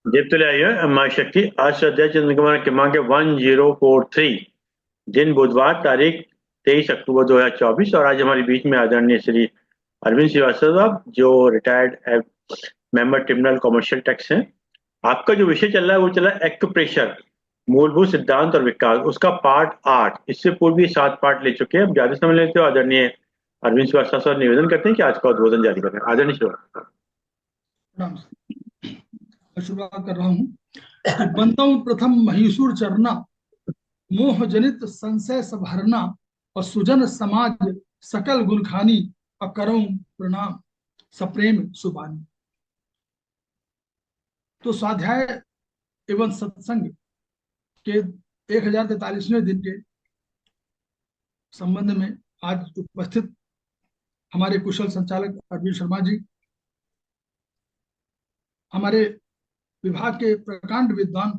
दीप्त आइए माँ शक्ति। आज श्रद्धा चंद्र कुमार क्रमांक 1043, दिन बुधवार, तारीख 23 अक्टूबर 2024। और आज हमारे बीच में आदरणीय श्री अरविंद श्रीवास्तव साहब, जो retired member tribunal commercial tax हैं। आपका जो विषय चल रहा है वो चल रहा है एक्यूप्रेशर, मूलभूत सिद्धांत और विकास, उसका पार्ट 8। इससे पूर्व भी 7 पार्ट ले चुके हैं। अब ज्यादा समय लेते हो आदरणीय अरविंद श्रीवास्तव साहब निवेदन करते हैं कि आज का उद्बोधन जारी करें। आदरणीय श्रीवास्तव। प्रणाम। मैं शुरुआत कर रहा हूँ। बनता हूँ प्रथम महीसुर चरना, मोह जनित संशय सब हरना, और सुजन समाज सकल गुणखानी, अकरऊं प्रणाम सप्रेम सुबानी। तो स्वाध्याय एवं सत्संग के 1043वें दिन के संबंध में आज उपस्थित हमारे कुशल संचालक अरविंद शर्मा जी, हमारे विभाग के प्रकांड विद्वान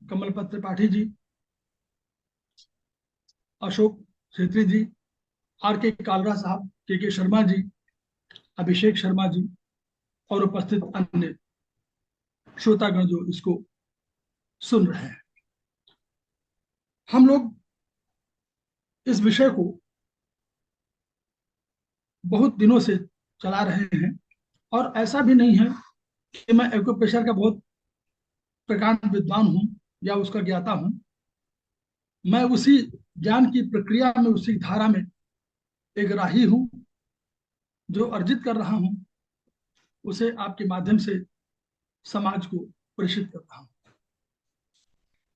कमलपत त्रिपाठी जी, अशोक छेत्री जी, आर के कालरा साहब, के शर्मा जी, अभिषेक शर्मा जी, और उपस्थित अन्य श्रोतागण जो इसको सुन रहे हैं। हम लोग इस विषय को बहुत दिनों से चला रहे हैं, और ऐसा भी नहीं है कि मैं एक्यूप्रेशर का बहुत प्रकांड विद्वान हूं या उसका ज्ञाता हूं। मैं उसी ज्ञान की प्रक्रिया में, उसी धारा में एक राही हूं, जो अर्जित कर रहा हूं उसे आपके माध्यम से समाज को प्रेषित कर रहा हूं।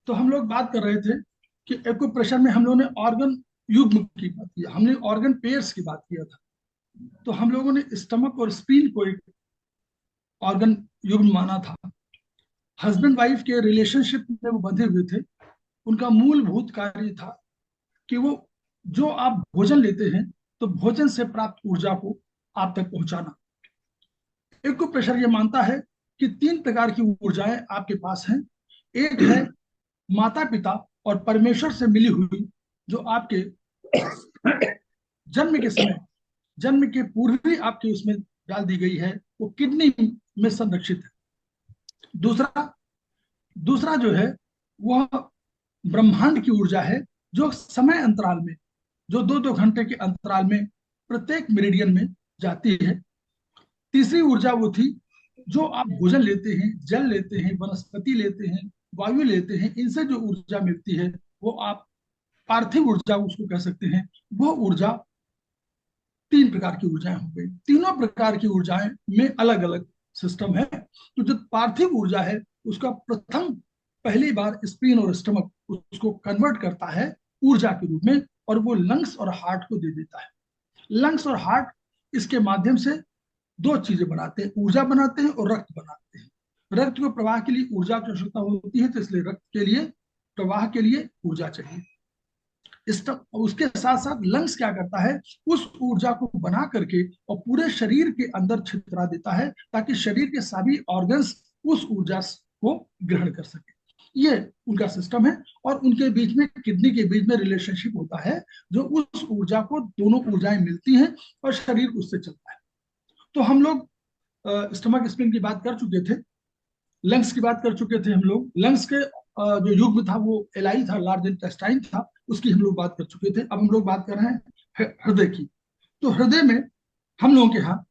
तो हम लोग बात कर रहे थे कि एक्यूप्रेशर में हम लोगों ने ऑर्गन युग्म की बात की, हमने ऑर्गन पेयर्स की बात किया था। तो हम लोगों ने स्टमक और स्प्लीन को एक ऑर्गन युग्म माना था। हस्बैंड वाइफ के रिलेशनशिप में वो बंधे हुए थे। उनका मूलभूत कार्य था कि वो जो आप भोजन लेते हैं तो भोजन से प्राप्त ऊर्जा को आप तक पहुंचाना। एक्यूप्रेशर ये मानता है कि 3 प्रकार की ऊर्जाएं आपके पास हैं। एक है माता पिता और परमेश्वर से मिली हुई, जो आपके जन्म के समय, जन्म के पूर्व ही आपके उसमें डाल दी गई है, वो किडनी में संरक्षित है। दूसरा दूसरा जो है वह ब्रह्मांड की ऊर्जा है, जो समय अंतराल में, जो 2-2 घंटे के अंतराल में प्रत्येक मेरिडियन में जाती है। तीसरी ऊर्जा वो थी जो आप भोजन लेते हैं, जल लेते हैं, वनस्पति लेते हैं, वायु लेते हैं, इनसे जो ऊर्जा मिलती है वो आप पार्थिव ऊर्जा उसको कह सकते हैं। वो ऊर्जा 3 प्रकार की ऊर्जाएं हो गई। तीनों प्रकार की ऊर्जाएं में अलग अलग सिस्टम है। तो जो पार्थिव ऊर्जा है उसका प्रथम पहली बार स्प्लीन और स्टमक उसको कन्वर्ट करता है ऊर्जा के रूप में, और वो लंग्स और हार्ट को दे देता है। लंग्स और हार्ट इसके माध्यम से 2 चीजें बनाते हैं, ऊर्जा बनाते हैं और रक्त बनाते हैं। रक्त को प्रवाह के लिए ऊर्जा की आवश्यकता होती है, तो इसलिए रक्त के लिए, प्रवाह के लिए ऊर्जा चाहिए। उसके साथ साथ लंग्स क्या करता है, उस ऊर्जा को बना करके और पूरे शरीर के अंदर छितरा देता है, ताकि शरीर के सभी ऑर्गन्स उस ऊर्जा को ग्रहण कर सके। ये उनका सिस्टम है। और उनके बीच में, किडनी के बीच में रिलेशनशिप होता है, जो उस ऊर्जा को, दोनों ऊर्जाएं मिलती हैं और शरीर उससे चलता है। तो हम लोग स्टमक स्पिन की बात कर चुके थे, लंग्स की बात कर चुके थे। हम लोग लंग्स के जो युग्म था वो एलाई था, लार्ज इंटेस्टाइन था, उसकी हम लोग बात कर चुके थे। अब हम लोग बात कर रहे हैं हृदय की। तो हृदय में हम लोगों के यहाँ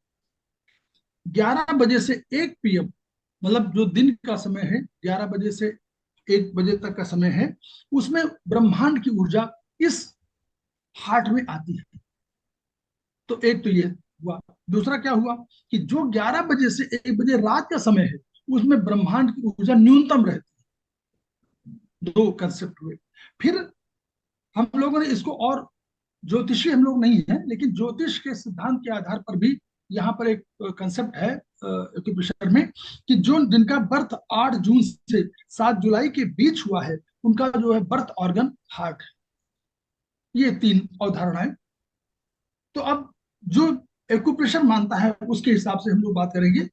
11 बजे से 1 PM, मतलब जो दिन का समय है, 11 बजे से 1 बजे तक का समय है, उसमें ब्रह्मांड की ऊर्जा इस हार्ट में आती है। तो एक तो ये हुआ। दूसरा क्या हुआ कि जो 11 बजे से 1 बजे रात का समय है, उसमें ब्रह्मांड की ऊर्जा न्यूनतम रहती है। 2 कंसेप्ट हुए। फिर हम लोगों ने इसको, और ज्योतिषी हम लोग नहीं है, लेकिन ज्योतिष के सिद्धांत के आधार पर भी यहाँ पर एक कंसेप्ट है एक्यूप्रेशर में, कि जो जिनका बर्थ 8 जून से 7 जुलाई के बीच हुआ है, उनका जो है बर्थ ऑर्गन हार्ट है। ये 3 अवधारणाएं। तो अब जो एक्यूप्रेशर मानता है उसके हिसाब से हम लोग बात करेंगे।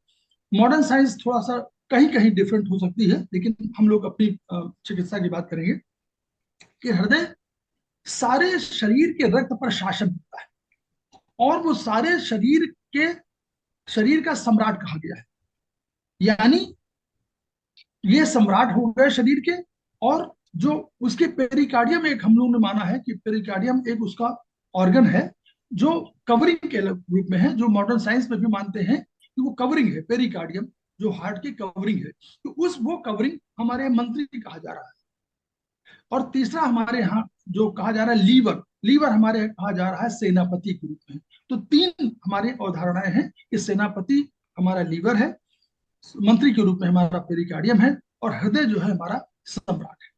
मॉडर्न साइंस थोड़ा सा कहीं कहीं डिफरेंट हो सकती है, लेकिन हम लोग अपनी चिकित्सा की बात करेंगे कि हृदय सारे शरीर के रक्त पर शासन करता है, और वो सारे शरीर के, शरीर का सम्राट कहा गया है। यानी ये सम्राट हो गए शरीर के। और जो उसके पेरिकार्डियम, एक हम लोगों ने माना है कि पेरिकार्डियम एक उसका ऑर्गन है जो कवरिंग के रूप में है, जो मॉडर्न साइंस में भी मानते हैं कि वो कवरिंग है, पेरिकार्डियम जो हार्ट की कवरिंग है। तो उस वो कवरिंग हमारे मंत्री कहा जा रहा है। और तीसरा हमारे यहाँ जो कहा जा रहा है लीवर, लीवर हमारे यहाँ कहा जा रहा है सेनापति के रूप में। तो तीन हमारी अवधारणाएं हैं कि सेनापति हमारा लीवर है, मंत्री के रूप में हमारा पेरिकार्डियम है, और हृदय जो है हमारा सम्राट है।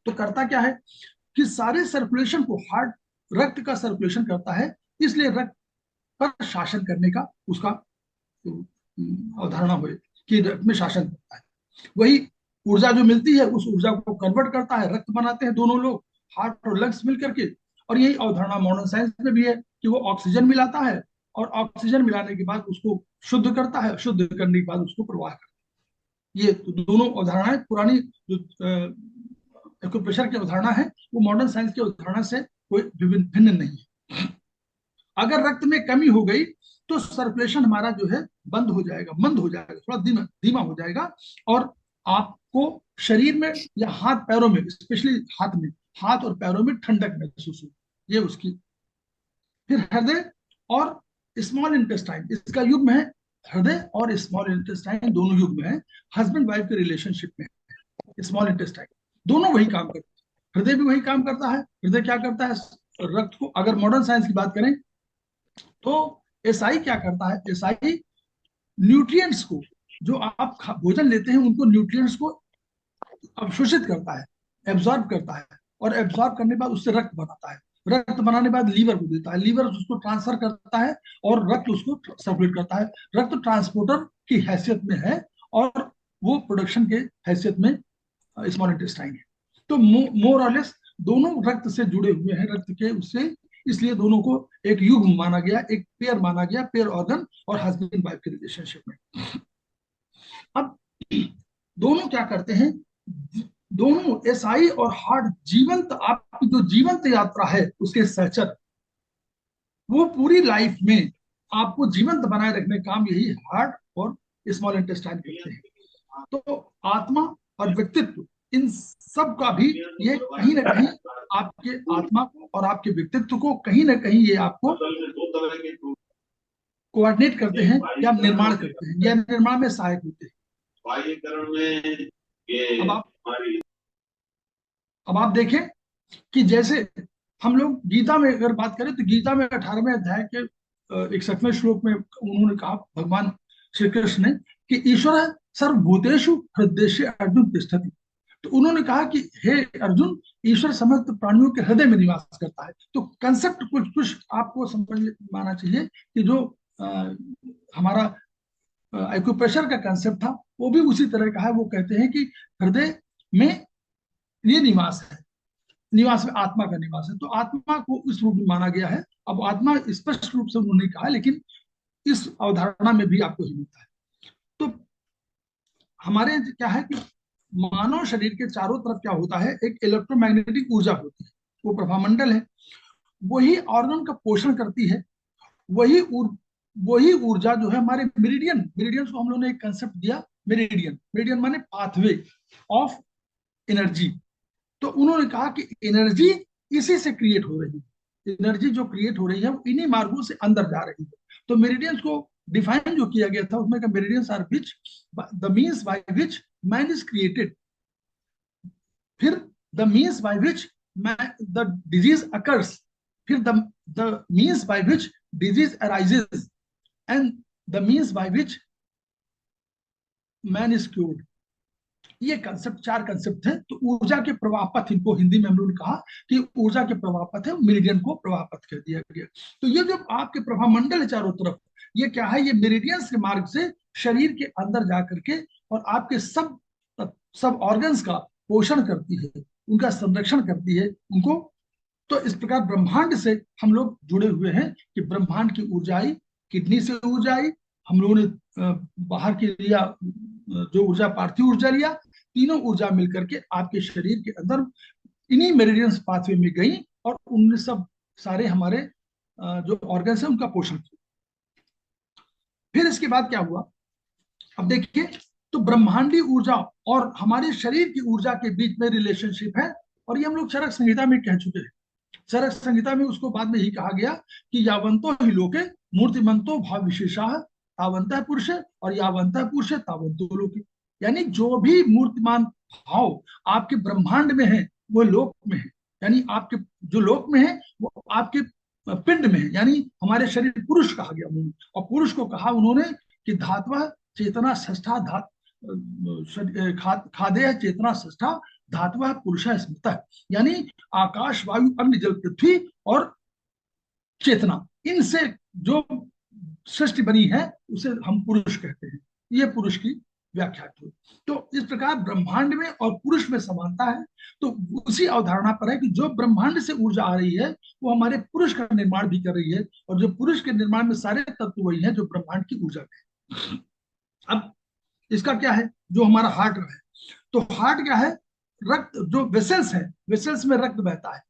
तो करता क्या है कि सारे सर्कुलेशन को हार्ट, रक्त का सर्कुलेशन करता है, इसलिए रक्त पर शासन करने का उसका अवधारणा हुई कि रक्त में शासन करता है। वही ऊर्जा जो मिलती है उस ऊर्जा को कन्वर्ट करता है, रक्त बनाते हैं दोनों लोग, हार्ट और लंग्स मिलकर के। और यही अवधारणा मॉडर्न साइंस में भी है कि वो ऑक्सीजन मिलाता है, और ऑक्सीजन मिलाने के बाद उसको शुद्ध करता है, शुद्ध करने के बाद उसको प्रवाह करता है। ये तो दोनों अवधारणाएं पुरानी जो एक्यूप्रेशर की अवधारणा है, वो मॉडर्न साइंस की अवधारणा से कोई भिन्न नहीं है। अगर रक्त में कमी हो गई तो सर्कुलेशन हमारा जो है बंद हो जाएगा, मंद हो जाएगा, थोड़ा धीमा धीमा हो जाएगा, और आपको शरीर में या हाथ पैरों में, स्पेशली हाथ में, हाथ और पैरों में ठंडक महसूस होगी। ये उसकी। फिर हृदय और स्मॉल इंटेस्टाइन, इसका युग्म है। हृदय और स्मॉल इंटेस्टाइन दोनों युग्म है, हस्बैंड वाइफ के रिलेशनशिप में स्मॉल इंटेस्टाइन दोनों वही काम करते हैं। हृदय भी वही काम करता है। हृदय क्या करता है, रक्त को, अगर मॉडर्न साइंस की बात करें तो एसआई क्या करता है, एसआई न्यूट्रिएंट्स को, जो आप भोजन लेते हैं उनको, न्यूट्रिएंट्स को अवशोषित करता है, एब्जॉर्ब करता है, और एब्जॉर्ब करने के बाद उससे रक्त बनाता है। रक्त बनाने के बाद लीवर को देता है, लीवर उसको ट्रांसफर करता है, और रक्त उसको सर्कुलेट करता है। रक्त ट्रांसपोर्टर की हैसियत में है, और वो प्रोडक्शन के हैसियत में स्मॉल इंटेस्टाइन है। तो मोर और लेस दोनों रक्त से जुड़े हुए हैं, रक्त के उससे, इसलिए दोनों को एक युग्म माना गया, एक पेयर माना गया, पेयर ऑर्गन और हस्बैंड वाइफ के रिलेशनशिप में। अब दोनों क्या करते हैं, दोनों एसआई और हार्ट जीवंत, आपकी जो जीवंत यात्रा है उसके सहचर, वो पूरी लाइफ में आपको जीवंत बनाए रखने का काम यही हार्ट और स्मॉल इंटेस्टाइन करते हैं। तो आत्मा और व्यक्तित्व, इन सब का भी ये कहीं ना कहीं आपके आत्मा को और आपके व्यक्तित्व को कहीं ना कहीं ये आपको कोऑर्डिनेट करते हैं, या निर्माण करते हैं, या निर्माण में सहायक होते हैं। अब आप अब आप देखें कि जैसे हम लोग गीता में अगर बात करें तो गीता में 18वें अध्याय के 61वें श्लोक में उन्होंने कहा, भगवान श्री कृष्ण ने, कि ईश्वर सर्वभूतेषु हृदय अर्जुन तिष्ठति। तो उन्होंने कहा कि हे अर्जुन, ईश्वर समस्त प्राणियों के हृदय में निवास करता है। तो कंसेप्ट कुछ कुछ आपको समझ माना चाहिए कि जो हमारा एक्यूप्रेशर का कंसेप्ट था वो भी उसी तरह का है। वो कहते हैं कि हृदय में ये निवास है, निवास में आत्मा का निवास है। तो आत्मा को इस रूप में माना गया है। अब आत्मा स्पष्ट रूप से उन्होंने कहा, लेकिन इस अवधारणा में भी आपको ही मिलता है। तो हमारे क्या है कि मानव शरीर के चारों तरफ क्या होता है, एक इलेक्ट्रोमैग्नेटिक ऊर्जा होती है, वो प्रभामंडल है, वही ऑर्गन का पोषण करती है। वही वही ऊर्जा जो है हमारे मेरिडियन, मेरिडियन को हम लोगों ने एक कंसेप्ट दिया, मेरिडियन, मेरिडियन माने पाथवे ऑफ एनर्जी। तो उन्होंने कहा कि एनर्जी इसी से क्रिएट हो रही है, एनर्जी जो क्रिएट हो रही है वो इन्हीं मार्गों से अंदर जा रही है। तो मेरिडियंस को डिफाइन जो किया गया था उसमें, meridians are which the means by which man is created, फिर the means by which the disease occurs, फिर the means by which disease arises, and the means by which man is cured. ये concept, चार concept थे। तो ऊर्जा के प्रवाह पथ, इनको हिंदी में हम लोगों ने कहा कि ऊर्जा के प्रवाह पथ है, मेरिडियन को प्रवाह पथ कह दिया गया। तो ये जो आपके प्रवाह मंडल है चारों तरफ, ये क्या है, ये मेरिडियंस के मार्ग से शरीर के अंदर जा करके और आपके सब ऑर्गन्स का पोषण करती है, उनका संरक्षण करती है उनको। तो इस प्रकार ब्रह्मांड से हम लोग जुड़े हुए हैं कि ब्रह्मांड की ऊर्जा आई, किडनी से ऊर्जा आई, हम लोगों ने बाहर के लिया जो ऊर्जा, पार्थिव ऊर्जा लिया, तीनों ऊर्जा मिलकर के आपके शरीर के अंदर इन्हीं मेरिडियंस पाथवे में गई, और उनने सब सारे हमारे जो ऑर्गन्स है उनका पोषण किया। फिर इसके बाद क्या हुआ, अब देखिए तो ब्रह्मांडी ऊर्जा और हमारे शरीर की ऊर्जा के बीच में रिलेशनशिप है, और ये हम लोग चरक संहिता में कह चुके हैं। चरक संहिता में उसको बाद में ही कहा गया कि यावंतो ही लोके मूर्तिमंतो भाव विशेषा तावंत पुरुष, और यावंत पुरुष तावंतो लोके, यानी जो भी मूर्तिमान भाव आपके ब्रह्मांड में है वो लोक में है, यानी आपके जो लोक में है वो आपके पिंड में है, यानी हमारे शरीर पुरुष कहा गया उन्होंने, और पुरुष को कहा उन्होंने कि धात्व चेतना षष्ठा खादेय चेतना षष्ठा धात्व पुरुष स्मृत, यानी आकाश वायु अग्नि जल पृथ्वी और चेतना, इनसे जो सृष्टि बनी है उसे हम पुरुष कहते हैं। ये पुरुष की व्याख्या की। तो इस प्रकार ब्रह्मांड में और पुरुष में समानता है। तो उसी अवधारणा पर है कि जो ब्रह्मांड से ऊर्जा आ रही है वो हमारे पुरुष का निर्माण भी कर रही है, और जो पुरुष के निर्माण में सारे तत्व वही है जो ब्रह्मांड की ऊर्जा है। अब इसका क्या है, जो हमारा हार्ट है, तो हार्ट क्या है, रक्त, जो वेसल्स है, वेसल्स में रक्त बहता है।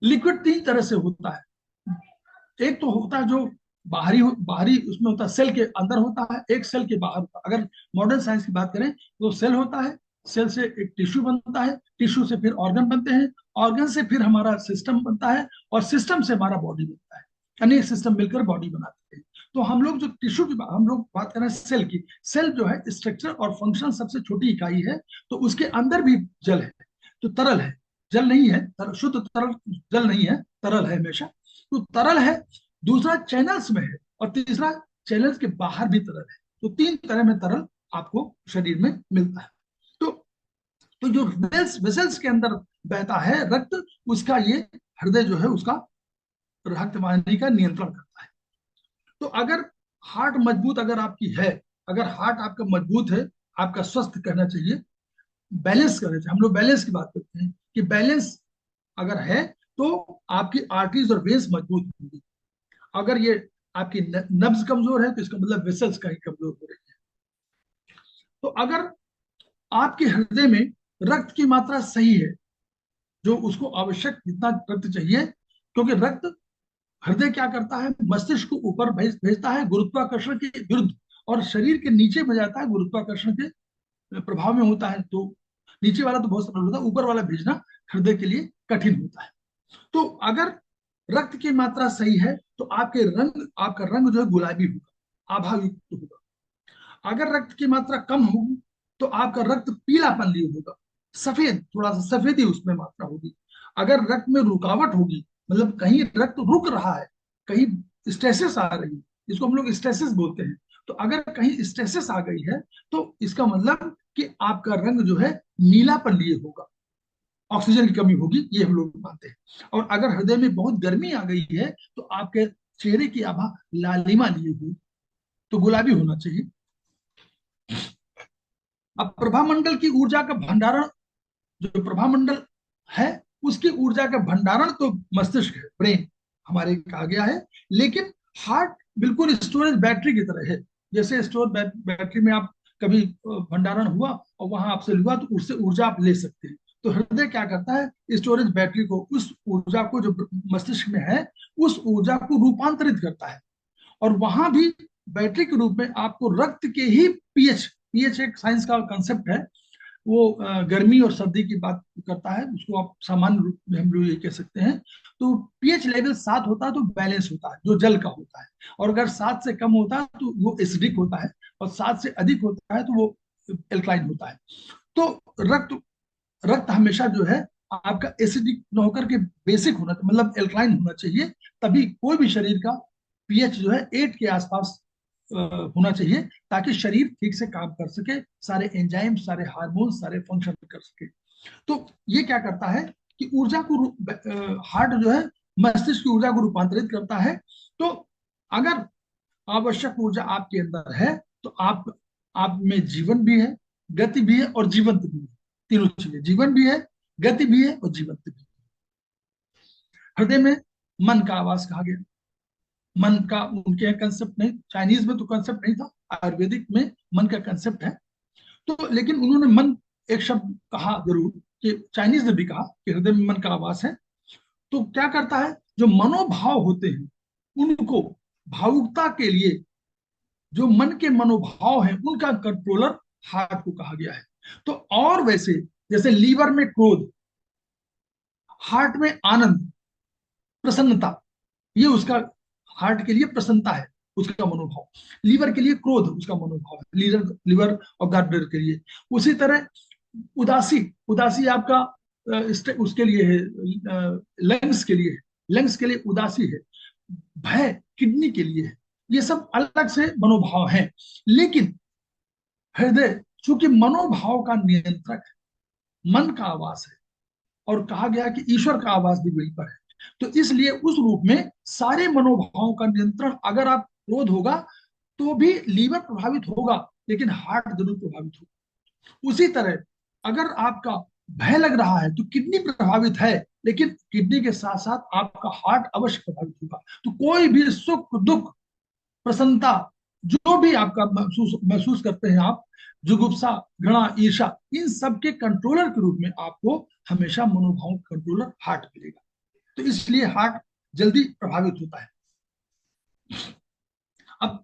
लिक्विड तीन तरह से होता है, एक तो होता है जो बाहरी बाहरी उसमें होता है, सेल के अंदर होता है, एक सेल के बाहर होता है। अगर मॉडर्न साइंस की बात करें तो सेल होता है, सेल से एक टिश्यू बनता है, टिश्यू से फिर ऑर्गन बनते हैं, ऑर्गन से फिर हमारा सिस्टम बनता है, और सिस्टम से हमारा बॉडी बनता है, अनेक सिस्टम मिलकर बॉडी बनाते हैं। तो हम लोग जो टिश्यू की हम लोग बात कर रहे हैं सेल की, सेल जो है स्ट्रक्चर और फंक्शन सबसे छोटी इकाई है, तो उसके अंदर भी जल है, तो तरल है, जल नहीं है, शुद्ध तरल जल नहीं है, तरल है हमेशा, तो तरल है। दूसरा चैनल्स में है, और तीसरा चैनल्स के बाहर भी तरल है। तो तीन तरह में तरल आपको शरीर में मिलता है। तो जो वेसल्स के अंदर बहता है रक्त, उसका ये हृदय जो है उसका रक्त वाहिनी का नियंत्रण करता है। तो अगर हार्ट मजबूत अगर आपकी है, अगर हार्ट आपका मजबूत है, आपका स्वस्थ कहना चाहिए, बैलेंस करना चाहिए, हम लोग बैलेंस की बात करते हैं कि बैलेंस अगर है तो आपकी आर्टरीज और वेन्स मजबूत होंगी। अगर ये आपकी नब्ज कमजोर है तो इसका मतलब वेसल्स का ही कमजोर हो रही है। तो अगर आपके हृदय में रक्त की मात्रा सही है, जो उसको आवश्यक जितना रक्त चाहिए, क्योंकि रक्त, हृदय क्या करता है, मस्तिष्क को ऊपर भेजता है गुरुत्वाकर्षण के विरुद्ध, और शरीर के नीचे में जाता है गुरुत्वाकर्षण के प्रभाव में होता है। तो नीचे वाला तो बहुत सरल होता है, ऊपर वाला भेजना हृदय के लिए कठिन होता है। तो अगर रक्त की मात्रा सही है तो आपका रंग जो है गुलाबी होगा, आभायुक्त होगा। अगर रक्त की मात्रा कम होगी तो आपका रक्त पीलापन लिए होगा, सफेद, थोड़ा सा सफेदी उसमें मात्रा होगी। अगर रक्त में रुकावट होगी, मतलब कहीं रक्त रुक रहा है, कहीं स्टेसिस आ रही है, जिसको हम लोग स्टेसिस बोलते हैं, तो अगर कहीं स्टेसिस आ गई है तो इसका मतलब कि आपका रंग जो है नीलापन लिए होगा, ऑक्सीजन की कमी होगी, ये हम लोग मानते हैं। और अगर हृदय में बहुत गर्मी आ गई है तो आपके चेहरे की आभा लालिमा लिए हुई, तो गुलाबी होना चाहिए। अब प्रभामंडल की ऊर्जा का भंडारण, जो प्रभामंडल है उसकी ऊर्जा का भंडारण तो मस्तिष्क है, ब्रेन हमारे कहा गया है, लेकिन हार्ट बिल्कुल स्टोरेज बैटरी की तरह है। जैसे स्टोरेज बैटरी में आप कभी भंडारण हुआ और वहां आपसे हुआ तो उससे ऊर्जा आप ले सकते हैं। तो हृदय क्या करता है, स्टोरेज बैटरी को, उस ऊर्जा को जो मस्तिष्क में है उस ऊर्जा को रूपांतरित करता है, और वहां भी बैटरी के रूप में आपको रक्त के ही पीएच, पीएच एक साइंस का कंसेप्ट है, वो गर्मी और सर्दी की बात करता है, उसको आप सामान्य रूप में हम लोग ये कह सकते हैं। तो पीएच लेवल 7 होता है तो बैलेंस होता है, जो जल का होता है, और अगर 7 से कम होता है तो वो एसिडिक होता है, और 7 से अधिक होता है तो वो एल्कलाइन होता है। तो रक्त रक्त हमेशा जो है आपका एसिडिक न होकर के बेसिक होना, मतलब एल्कलाइन होना चाहिए, तभी कोई भी शरीर का पीएच जो है 8 के आसपास होना चाहिए, ताकि शरीर ठीक से काम कर सके, सारे एंजाइम, सारे हार्मोन, सारे फंक्शन कर सके। तो ये क्या करता है कि ऊर्जा को, हार्ट जो है मस्तिष्क की ऊर्जा को रूपांतरित करता है। तो अगर आवश्यक ऊर्जा आपके अंदर है तो आप में जीवन भी है, गति भी है और जीवंत भी है, तीनों चीजें, जीवन भी है, गति भी है और जीवंत भी है। हृदय में मन का आवास कहा गया, मन का उनके यहाँ कंसेप्ट नहीं, चाइनीज में तो कंसेप्ट नहीं था, आयुर्वेदिक में मन का कंसेप्ट है। तो लेकिन उन्होंने मन एक शब्द कहा जरूर, कि चाइनीज ने भी कहा कि हृदय में मन का आवास है। तो क्या करता है, जो मनोभाव होते हैं उनको भावुकता के लिए जो मन के मनोभाव हैं उनका कंट्रोलर हार्ट को कहा गया है। तो और वैसे जैसे लीवर में क्रोध, हार्ट में आनंद, प्रसन्नता, ये उसका हार्ट के लिए प्रसन्नता है, उसका मनोभाव। लीवर के लिए क्रोध उसका मनोभाव है, लीवर लीवर और गॉल के लिए। उसी तरह उदासी, उदासी आपका उसके लिए है, लंग्स के लिए है, लंग्स के लिए उदासी है। भय किडनी के लिए है। ये सब अलग से मनोभाव हैं। लेकिन हृदय चूंकि मनोभाव का नियंत्रक है, मन का आवास है, और कहा गया कि ईश्वर का आवास भी वहीं पर है, तो इसलिए उस रूप में सारे मनोभावों का नियंत्रण, अगर आप क्रोध होगा तो भी लीवर प्रभावित होगा, लेकिन हार्ट जरूर प्रभावित होगा। उसी तरह अगर आपका भय लग रहा है तो किडनी प्रभावित है, लेकिन किडनी के साथ साथ आपका हार्ट अवश्य प्रभावित होगा। तो कोई भी सुख दुख प्रसन्नता जो भी आपका महसूस महसूस करते हैं आप, जुगुप्सा, घृणा, ईर्षा, इन सब के कंट्रोलर के रूप में आपको हमेशा मनोभाव कंट्रोलर हार्ट मिलेगा। तो इसलिए हार्ट जल्दी प्रभावित होता है। अब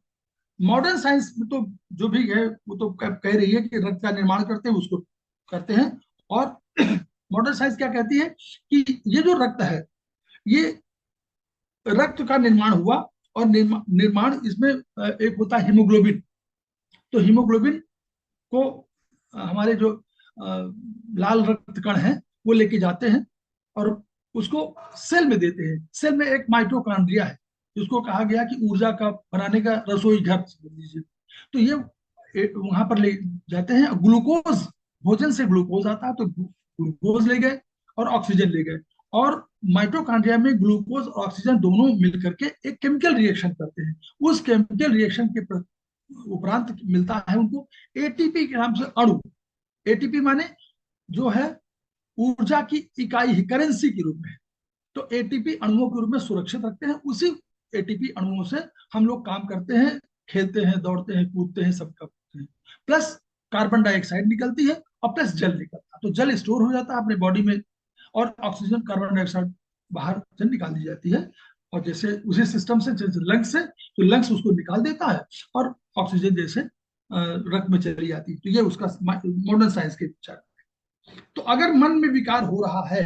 मॉडर्न साइंस में तो जो भी है वो तो कह रही है कि रक्त का निर्माण करते हैं, उसको करते हैं। और मॉडर्न साइंस क्या कहती है कि ये जो रक्त है, ये रक्त का निर्माण हुआ, और निर्माण इसमें एक होता है हीमोग्लोबिन। तो हीमोग्लोबिन को हमारे जो लाल रक्त कण हैं वो लेके जाते हैं और उसको सेल में देते हैं। सेल में एक माइटोकॉन्ड्रिया है, जिसको कहा गया कि ऊर्जा का बनाने का रसोई घर समझ लीजिए। तो ये वहां पर ले जाते हैं। ग्लूकोज, भोजन से ग्लूकोज आता है, तो ग्लूकोज ले गए और ऑक्सीजन ले गए, और माइटोकॉन्ड्रिया में ग्लूकोज और ऑक्सीजन दोनों मिलकर के एक केमिकल रिएक्शन करते हैं। उस केमिकल रिएक्शन के उपरांत मिलता है उनको एटीपी के नाम से अणु। एटीपी माने जो है ऊर्जा की इकाई है, करेंसी के रूप में। तो एटीपी अणुओं के रूप में सुरक्षित रखते हैं। उसी एटीपी अणुओं से हम लोग काम करते हैं, खेलते हैं, दौड़ते हैं, कूदते हैं, सब करते हैं। प्लस कार्बन डाइऑक्साइड निकलती है, और प्लस जल निकलता है। तो जल स्टोर हो जाता है अपने बॉडी में, और ऑक्सीजन, कार्बन डाइऑक्साइड बाहर से निकाल दी जाती है। और जैसे उसी सिस्टम से, जैसे लंग्स से, तो लंग्स उसको निकाल देता है, और ऑक्सीजन जैसे रक्त में चली जाती है। तो ये उसका मॉडर्न साइंस के विचार। तो अगर मन में विकार हो रहा है,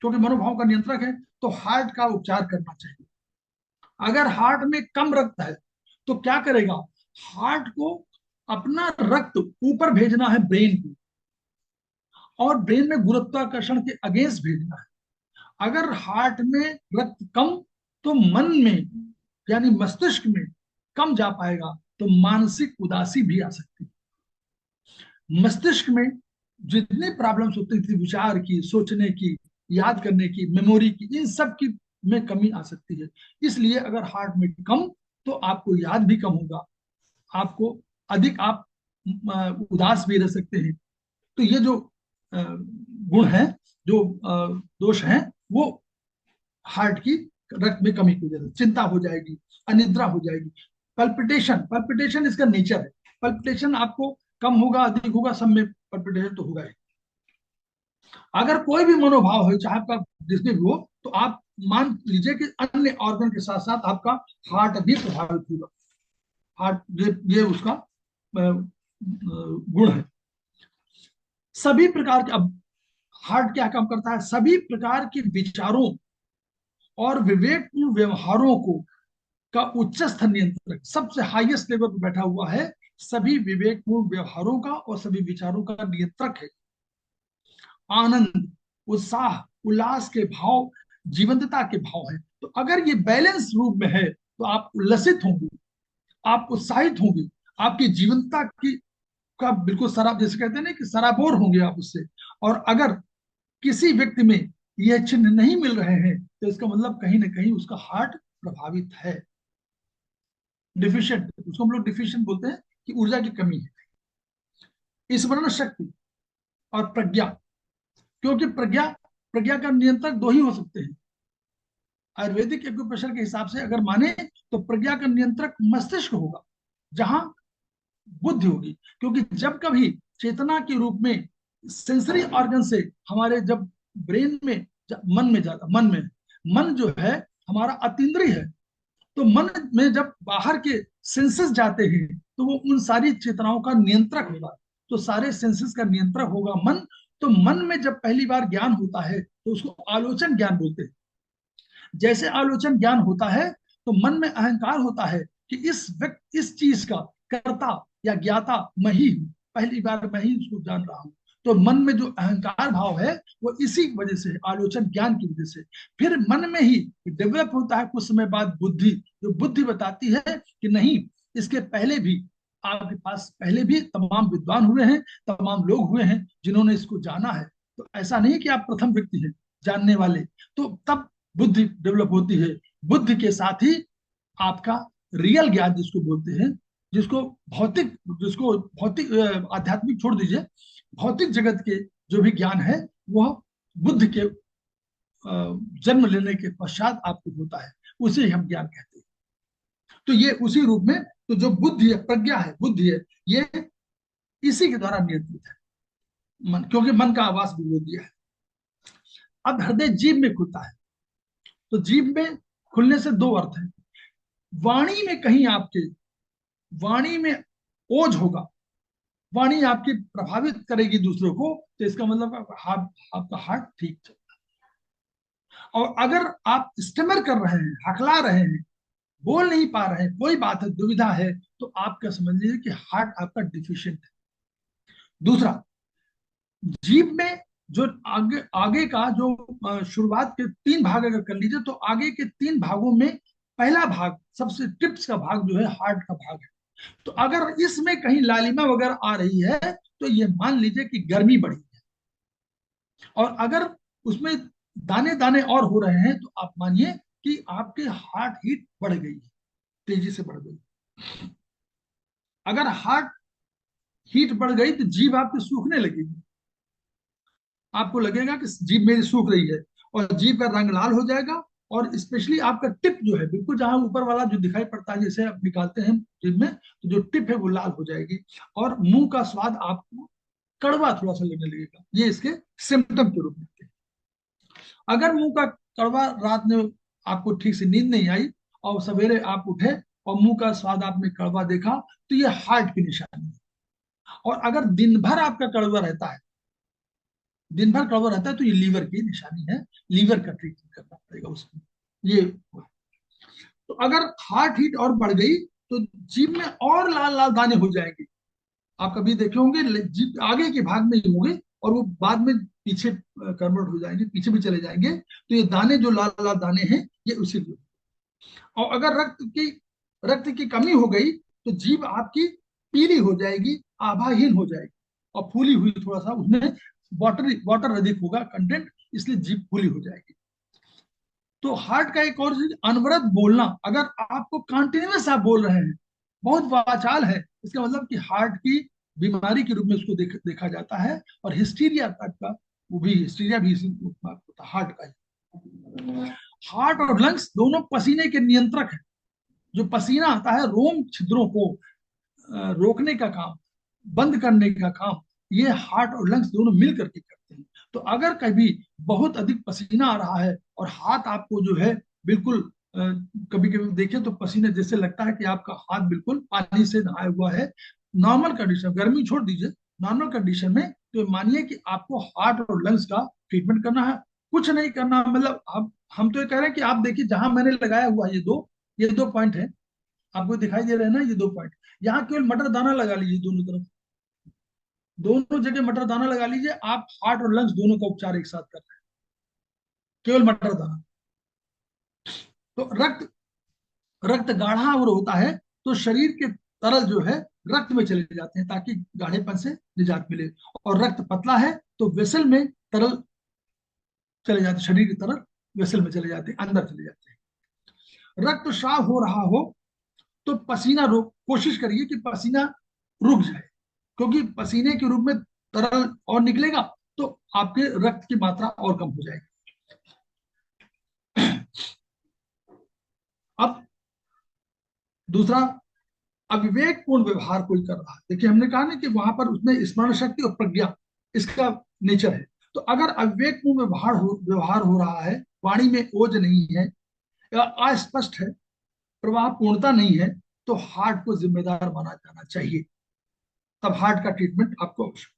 क्योंकि मनोभाव का नियंत्रक है, तो हार्ट का उपचार करना चाहिए। अगर हार्ट में कम रक्त है तो क्या करेगा, हार्ट को अपना रक्त ऊपर भेजना है ब्रेन को, और ब्रेन में गुरुत्वाकर्षण के अगेंस्ट भेजना है। अगर हार्ट में रक्त कम, तो मन में यानी मस्तिष्क में कम जा पाएगा, तो मानसिक उदासी भी आ सकती है। मस्तिष्क में जितनी प्रॉब्लम्स होती थी, विचार की, सोचने की, याद करने की, मेमोरी की, इन सब की में कमी आ सकती है। इसलिए अगर हार्ट में कम, तो आपको याद भी कम होगा, आपको अधिक, आप उदास भी रह सकते हैं। तो ये जो गुण है, जो दोष हैं, वो हार्ट की रक्त में कमी की वजह से चिंता हो जाएगी, अनिद्रा हो जाएगी। पल्पिटेशन, पल्पिटेशन इसका नेचर है। पल्पिटेशन आपको कम होगा, अधिक होगा, सब में पल्पिटेशन तो होगा ही। अगर कोई भी मनोभाव है, चाहे आपका जिसमें भी हो, तो आप मान लीजिए कि अन्य ऑर्गन के साथ साथ आपका हार्ट भी प्रभावित होगा। हार्ट, ये उसका गुण है। सभी प्रकार के, अब हार्ट क्या काम करता है, सभी प्रकार के विचारों और विवेकपूर्ण व्यवहारों को का उच्च स्तर नियंत्रक, सबसे हाईएस्ट लेवल पर बैठा हुआ है, सभी विवेकपूर्ण व्यवहारों का और सभी विचारों का नियंत्रक है। आनंद, उत्साह, उल्लास के भाव, जीवंतता के भाव है। तो अगर ये बैलेंस रूप में है, तो आप उल्लसित होंगे, आप उत्साहित होंगे, आपकी जीवंतता की का बिल्कुल शराब, जैसे कहते हैं ना कि सराबोर होंगे आप उससे। और अगर किसी व्यक्ति में यह चिन्ह नहीं मिल रहे हैं, तो इसका मतलब कहीं ना कहीं उसका हार्ट प्रभावित है, डिफिशियंट, उसको हम लोग डिफिशियंट बोलते हैं, कि ऊर्जा की कमी है। स्मरण शक्ति और प्रज्ञा, क्योंकि प्रज्ञा, प्रज्ञा का नियंत्रक दो ही हो सकते हैं। आयुर्वेदिक एक्यूप्रेशर के हिसाब से अगर माने, तो प्रज्ञा का नियंत्रक मस्तिष्क होगा, जहां बुद्धि होगी। क्योंकि जब कभी चेतना के रूप में सेंसरी ऑर्गन से हमारे जब ब्रेन में, मन में जाता, मन जो है हमारा अतीन्द्रिय है, तो मन में जब बाहर के सेंसेस जाते हैं तो वो उन सारी चेतनाओं का नियंत्रक होगा। तो सारे सेंसेस का नियंत्रक होगा मन। तो मन में जब पहली बार ज्ञान होता है तो उसको आलोचन ज्ञान बोलते हैं। जैसे आलोचन ज्ञान होता है तो मन में अहंकार होता है कि इस व्यक्ति, इस चीज का कर्ता या ज्ञाता मैं ही हूं, पहली बार मैं ही उसको जान रहा हूं। तो मन में जो अहंकार भाव है वो इसी वजह से, आलोचन ज्ञान की वजह से, फिर मन में ही डेवलप होता है कुछ समय बाद बुद्धि, जो बुद्धि बताती है कि नहीं, इसके पहले भी आपके पास पहले भी तमाम विद्वान हुए हैं, तमाम लोग हुए हैं जिन्होंने इसको जाना है। तो ऐसा नहीं कि आप प्रथम व्यक्ति हैं जानने वाले। तो तब बुद्धि डेवलप होती है। बुद्धि के साथ ही आपका रियल ज्ञान जिसको बोलते हैं, जिसको भौतिक, जिसको भौतिक आध्यात्मिक छोड़ दीजिए, भौतिक जगत के जो भी ज्ञान है वह बुद्धि के जन्म लेने के पश्चात आपको होता है, उसे हम ज्ञान कहते हैं। तो ये उसी रूप में, तो जो बुद्धि है, प्रज्ञा है, बुद्धि है, ये इसी के द्वारा नियंत्रित है मन, क्योंकि मन का आवास भी दिया है। अब हृदय जीभ में खुलता है। तो जीभ में खुलने से दो अर्थ है। वाणी में कहीं आपके, वाणी में ओज होगा, वाणी आपकी प्रभावित करेगी दूसरों को, तो इसका मतलब आपका हार्ट ठीक चल। और अगर आप स्टमर कर रहे हैं, हकला रहे हैं, बोल नहीं पा रहे हैं, कोई बात है, दुविधा है, तो आप क्या समझ लीजिए कि हार्ट आपका डिफिशियंट है। दूसरा, जीभ में जो आगे आगे का जो शुरुआत के तीन भाग अगर कर लीजिए, तो आगे के तीन भागों में पहला भाग, सबसे टिप्स का भाग जो है हार्ट का भाग है। तो अगर इसमें कहीं लालिमा वगैरह आ रही है तो ये मान लीजिए कि गर्मी बढ़ी है। और अगर उसमें दाने दाने और हो रहे हैं तो आप मानिए कि आपके हार्ट हीट बढ़ गई है, तेजी से बढ़ गई। अगर हार्ट हीट बढ़ गई तो जीभ आपकी सूखने लगेगी, आपको लगेगा कि जीभ मेरी सूख रही है, और जीभ का रंग लाल हो जाएगा। और स्पेशली आपका टिप जो है, बिल्कुल जहां ऊपर वाला जो दिखाई पड़ता है, जैसे आप निकालते हैं जीभ में, तो जो टिप है वो लाल हो जाएगी। और मुंह का स्वाद आपको कड़वा थोड़ा सा लगने लगेगा। ये इसके सिम्टम के रूप में। अगर मुंह का कड़वा, रात में आपको ठीक से नींद नहीं आई और सवेरे आप उठे और मुंह का स्वाद आपने कड़वा देखा, तो ये हार्ट की निशानी है। और अगर दिन भर आपका कड़वा रहता है, दिन भर कड़वा रहता है, तो ये लीवर की निशानी है, लीवर का ट्रीटमेंट करना पड़ेगा उसमें। ये, तो अगर हार्ट हीट और बढ़ गई तो जीभ में और लाल लाल दाने हो जाएंगे। आप कभी देखे होंगे जीभ आगे के भाग में ही होंगे और वो बाद में पीछे कन्वर्ट हो जाएंगे, पीछे भी चले जाएंगे। तो ये दाने जो लाल लाल दाने हैं, ये उसी को। और अगर रक्त की कमी हो गई तो जीभ आपकी पीली हो जाएगी, आभाहीन हो जाएगी, और फूली हुई, थोड़ा सा उसमें वाटर वाटर अधिक होगा कंटेंट, इसलिए जीभ फूली हो जाएगी। तो हार्ट का एक और चीज, अनवरत बोलना। अगर आपको कंटिन्यूस आप बोल रहे हैं, बहुत वाचाल है, इसका मतलब कि हार्ट की बीमारी के रूप में उसको देखा जाता है। और हिस्टीरिया टाइप का, वो भी हिस्टीरिया भी इसी होता है, हार्ट का ही। हार्ट और लंग्स दोनों पसीने के नियंत्रक है। जो पसीना आता है रोम छिद्रों को रोकने का काम, बंद करने का काम, ये हार्ट और लंग्स दोनों मिल करके करते हैं। तो अगर कभी बहुत अधिक पसीना आ रहा है और हाथ आपको जो है बिल्कुल, कभी कभी देखें तो पसीने जैसे लगता है कि आपका हाथ बिल्कुल पानी से नहाया हुआ है, नॉर्मल कंडीशन, गर्मी छोड़ दीजिए, नॉर्मल कंडीशन में, तो मानिए कि आपको हार्ट और लंग्स का ट्रीटमेंट करना है। कुछ नहीं करना, मतलब हम तो ये कह रहे हैं कि आप देखिए जहां मैंने लगाया हुआ है, ये दो पॉइंट है, आपको दिखाई दे रहे हैं ना, ये दो पॉइंट। यहाँ केवल मटर दाना लगा लीजिए दोनों तरफ, दोनों जगह मटर दाना लगा लीजिए, आप हार्ट और लंग्स दोनों का उपचार एक साथ कर रहे हैं, केवल मटर दाना। तो रक्त रक्त गाढ़ा और होता है तो शरीर के तरल जो है रक्त में चले जाते हैं ताकि गाढ़ेपन से निजात मिले। और रक्त पतला है तो वेसल में तरल चले जाते, शरीर के तरल वेसल में चले जाते हैं, अंदर चले जाते हैं। रक्त स्राव हो रहा हो तो पसीना रोक, कोशिश करिए कि पसीना रुक जाए, क्योंकि पसीने के रूप में तरल और निकलेगा तो आपके रक्त की मात्रा और कम हो जाएगी। अब दूसरा, अविवेकपूर्ण व्यवहार कोई कर रहा है। देखिए हमने कहा ना कि वहां पर उसमें स्मरण शक्ति और प्रज्ञा इसका नेचर है। तो अगर अविवेकपूर्ण व्यवहार हो रहा है, वाणी में ओज नहीं है, या अस्पष्ट है, प्रवाह पूर्णता नहीं है, तो हार्ट को जिम्मेदार माना जाना चाहिए, तब हार्ट का ट्रीटमेंट आपको आवश्यक।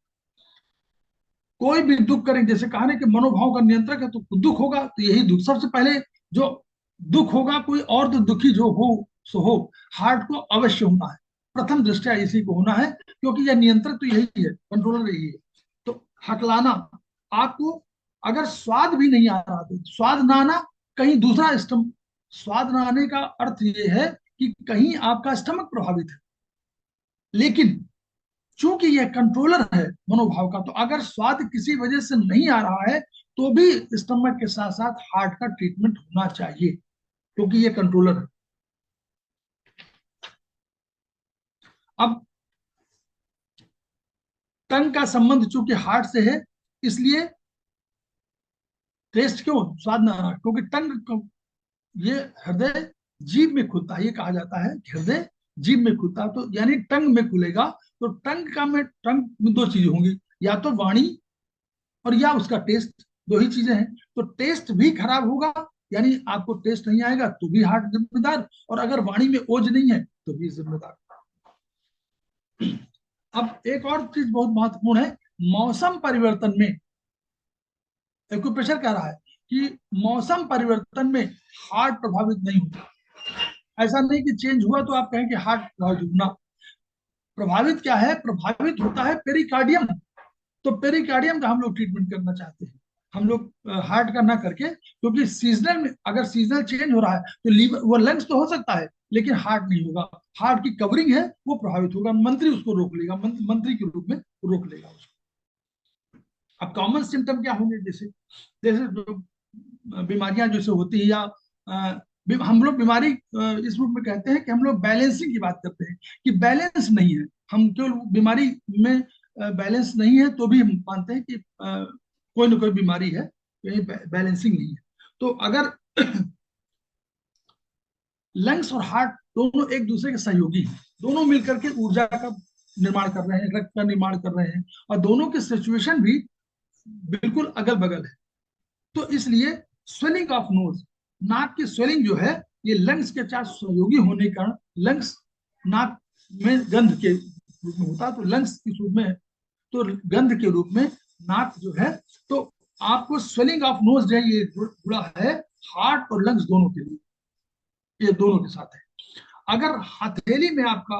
कोई भी दुख करें, जैसे कहा ना कि मनोभाव का नियंत्रक है, तो दुख होगा तो यही दुख सबसे पहले जो दुख होगा, कोई और तो दुखी जो हो सो हो, हार्ट को अवश्य होना है, प्रथम दृष्टया इसी को होना है, क्योंकि यह नियंत्रक तो यही है, कंट्रोलर यही है। तो हकलाना, आपको अगर स्वाद भी नहीं आ रहा तो स्वाद ना आना, कहीं दूसरा स्टम स्वाद ना आने का अर्थ ये है कि कहीं आपका स्टमक प्रभावित है, लेकिन चूंकि यह कंट्रोलर है मनोभाव का, तो अगर स्वाद किसी वजह से नहीं आ रहा है तो भी स्टमक के साथ साथ हार्ट का ट्रीटमेंट होना चाहिए, क्योंकि यह कंट्रोलर है। अब टंग का संबंध चूंकि हार्ट से है, इसलिए टेस्ट क्यों, स्वाद ना आना, क्योंकि टंग, ये हृदय जीभ में खुलता है, ये कहा जाता है कि हृदय जीभ में खुलता है, तो यानी टंग में खुलेगा, तो टंग में दो चीजें होंगी, या तो वाणी और या उसका टेस्ट, दो ही चीजें हैं। तो टेस्ट भी खराब होगा, यानी आपको टेस्ट नहीं आएगा तो भी हार्ट जिम्मेदार, और अगर वाणी में ओज नहीं है तो भी जिम्मेदार। अब एक और चीज बहुत महत्वपूर्ण है, मौसम परिवर्तन में, एक्यूप्रेशर कह रहा है कि मौसम परिवर्तन में हार्ट प्रभावित नहीं होता। ऐसा नहीं कि चेंज हुआ तो आप कहें कि हार्ट प्रभावित होना, प्रभावित क्या है, प्रभावित होता है पेरिकार्डियम। तो पेरिकार्डियम का हम लोग ट्रीटमेंट करना चाहते हैं, हम लोग हार्ट का ना करके, क्योंकि सीजनल में अगर सीजनल चेंज हो रहा है तो लीवर, वो लंग्स तो हो सकता है लेकिन हार्ट नहीं होगा, हार्ट की कवरिंग है वो प्रभावित होगा, मंत्री उसको रोक लेगा, मंत्री के रूप में रोक लेगा उसको। अब कॉमन सिम्टम क्या होंगे, जैसे जैसे बीमारियां जैसे होती है, या हम लोग बीमारी इस रूप में कहते हैं कि हम लोग बैलेंसिंग की बात करते हैं कि बैलेंस नहीं है, हम केवल बीमारी में बैलेंस नहीं है तो भी हम मानते हैं कि कोई ना कोई बीमारी है, बैलेंसिंग नहीं है। तो अगर लंग्स और हार्ट दोनों एक दूसरे के सहयोगी हैं, दोनों मिलकर के ऊर्जा का निर्माण कर रहे हैं, रक्त का निर्माण कर रहे हैं, और दोनों की सिचुएशन भी बिल्कुल अगल बगल है। तो इसलिए स्वेलिंग ऑफ नोज, नाक की स्वेलिंग जो है, ये लंग्स के साथ सहयोगी होने का, लंग्स नाक में गंध के रूप में होता है, तो लंग्स के रूप में, तो गंध के रूप में नाक जो है, तो आपको स्वेलिंग ऑफ नोज जो है ये जुड़ा है हार्ट और लंग्स दोनों के लिए, ये दोनों के साथ है। अगर हथेली में आपका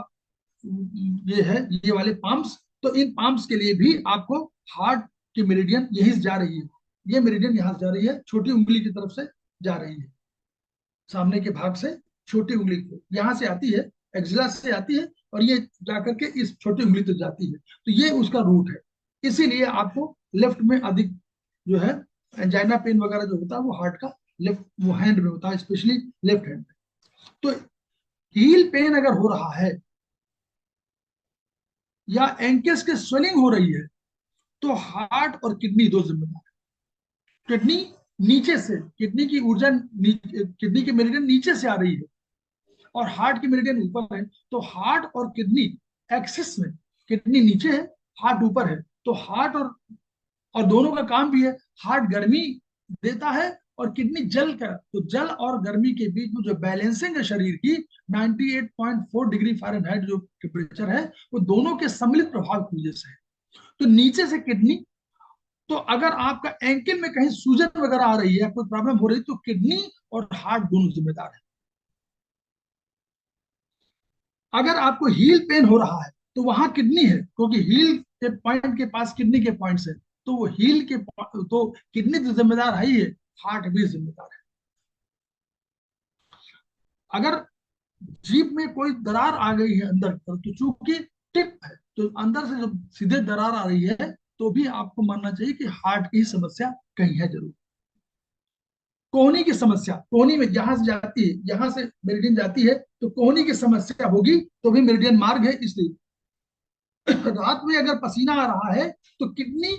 ये है, ये वाले पाम्स, तो इन पाम्स के लिए भी आपको हार्ट की मेरिडियन यही जा रही है, ये मेरिडियन यहाँ जा रही है, छोटी उंगली की तरफ से जा रही है, सामने के भाग से छोटी उंगली को यहाँ से आती है, एक्सिला से आती है, और ये जाकर के इस छोटी उंगली तक जाती है, तो ये उसका रूट है। इसीलिए आपको लेफ्ट में अधिक जो है एंजाइना पेन वगैरह जो होता है वो हार्ट का लेफ्ट, वो हैंड में होता है, स्पेशली लेफ्ट हैंड में। तो हील पेन अगर हो रहा है या एंकल्स के स्वेलिंग हो रही है, तो हार्ट और किडनी दो जिम्मेदार है। किडनी नीचे से, किडनी की ऊर्जा, किडनी की मेरिडियन नीचे से आ रही है और हार्ट की मेरिडियन ऊपर है, तो हार्ट और किडनी एक्सिस में, किडनी नीचे है, हार्ट ऊपर है, तो हार्ट और दोनों का काम भी है, हार्ट गर्मी देता है और किडनी जल का, तो जल और गर्मी के बीच में जो बैलेंसिंग है शरीर की, 98.4 डिग्री फ़ारेनहाइट जो टेम्परेचर है, वो दोनों के सम्मिलित प्रभाव की वजह से है। तो नीचे से किडनी, तो अगर आपका एंकल में कहीं सूजन वगैरह आ रही है, कोई प्रॉब्लम हो रही है, तो किडनी और हार्ट दोनों जिम्मेदार है। अगर आपको हील पेन हो रहा है तो वहां किडनी है, क्योंकि हील के पॉइंट के पास किडनी के पॉइंट्स है, तो वो हील के, तो किडनी तो जिम्मेदार है ही है, हार्ट भी जिम्मेदार है। अगर जीभ में कोई दरार आ गई है अंदर पर, तो चूंकि टिप है तो अंदर से जब सीधे दरार आ रही है, तो भी आपको मानना चाहिए कि हार्ट की समस्या कहीं है जरूर। कोहनी की समस्या, कोहनी में जहां से जाती है, यहां से मेरिडियन जाती है, तो कोहनी की समस्या होगी तो भी मेरिडियन मार्ग है, इसलिए रात में अगर पसीना आ रहा है तो किडनी,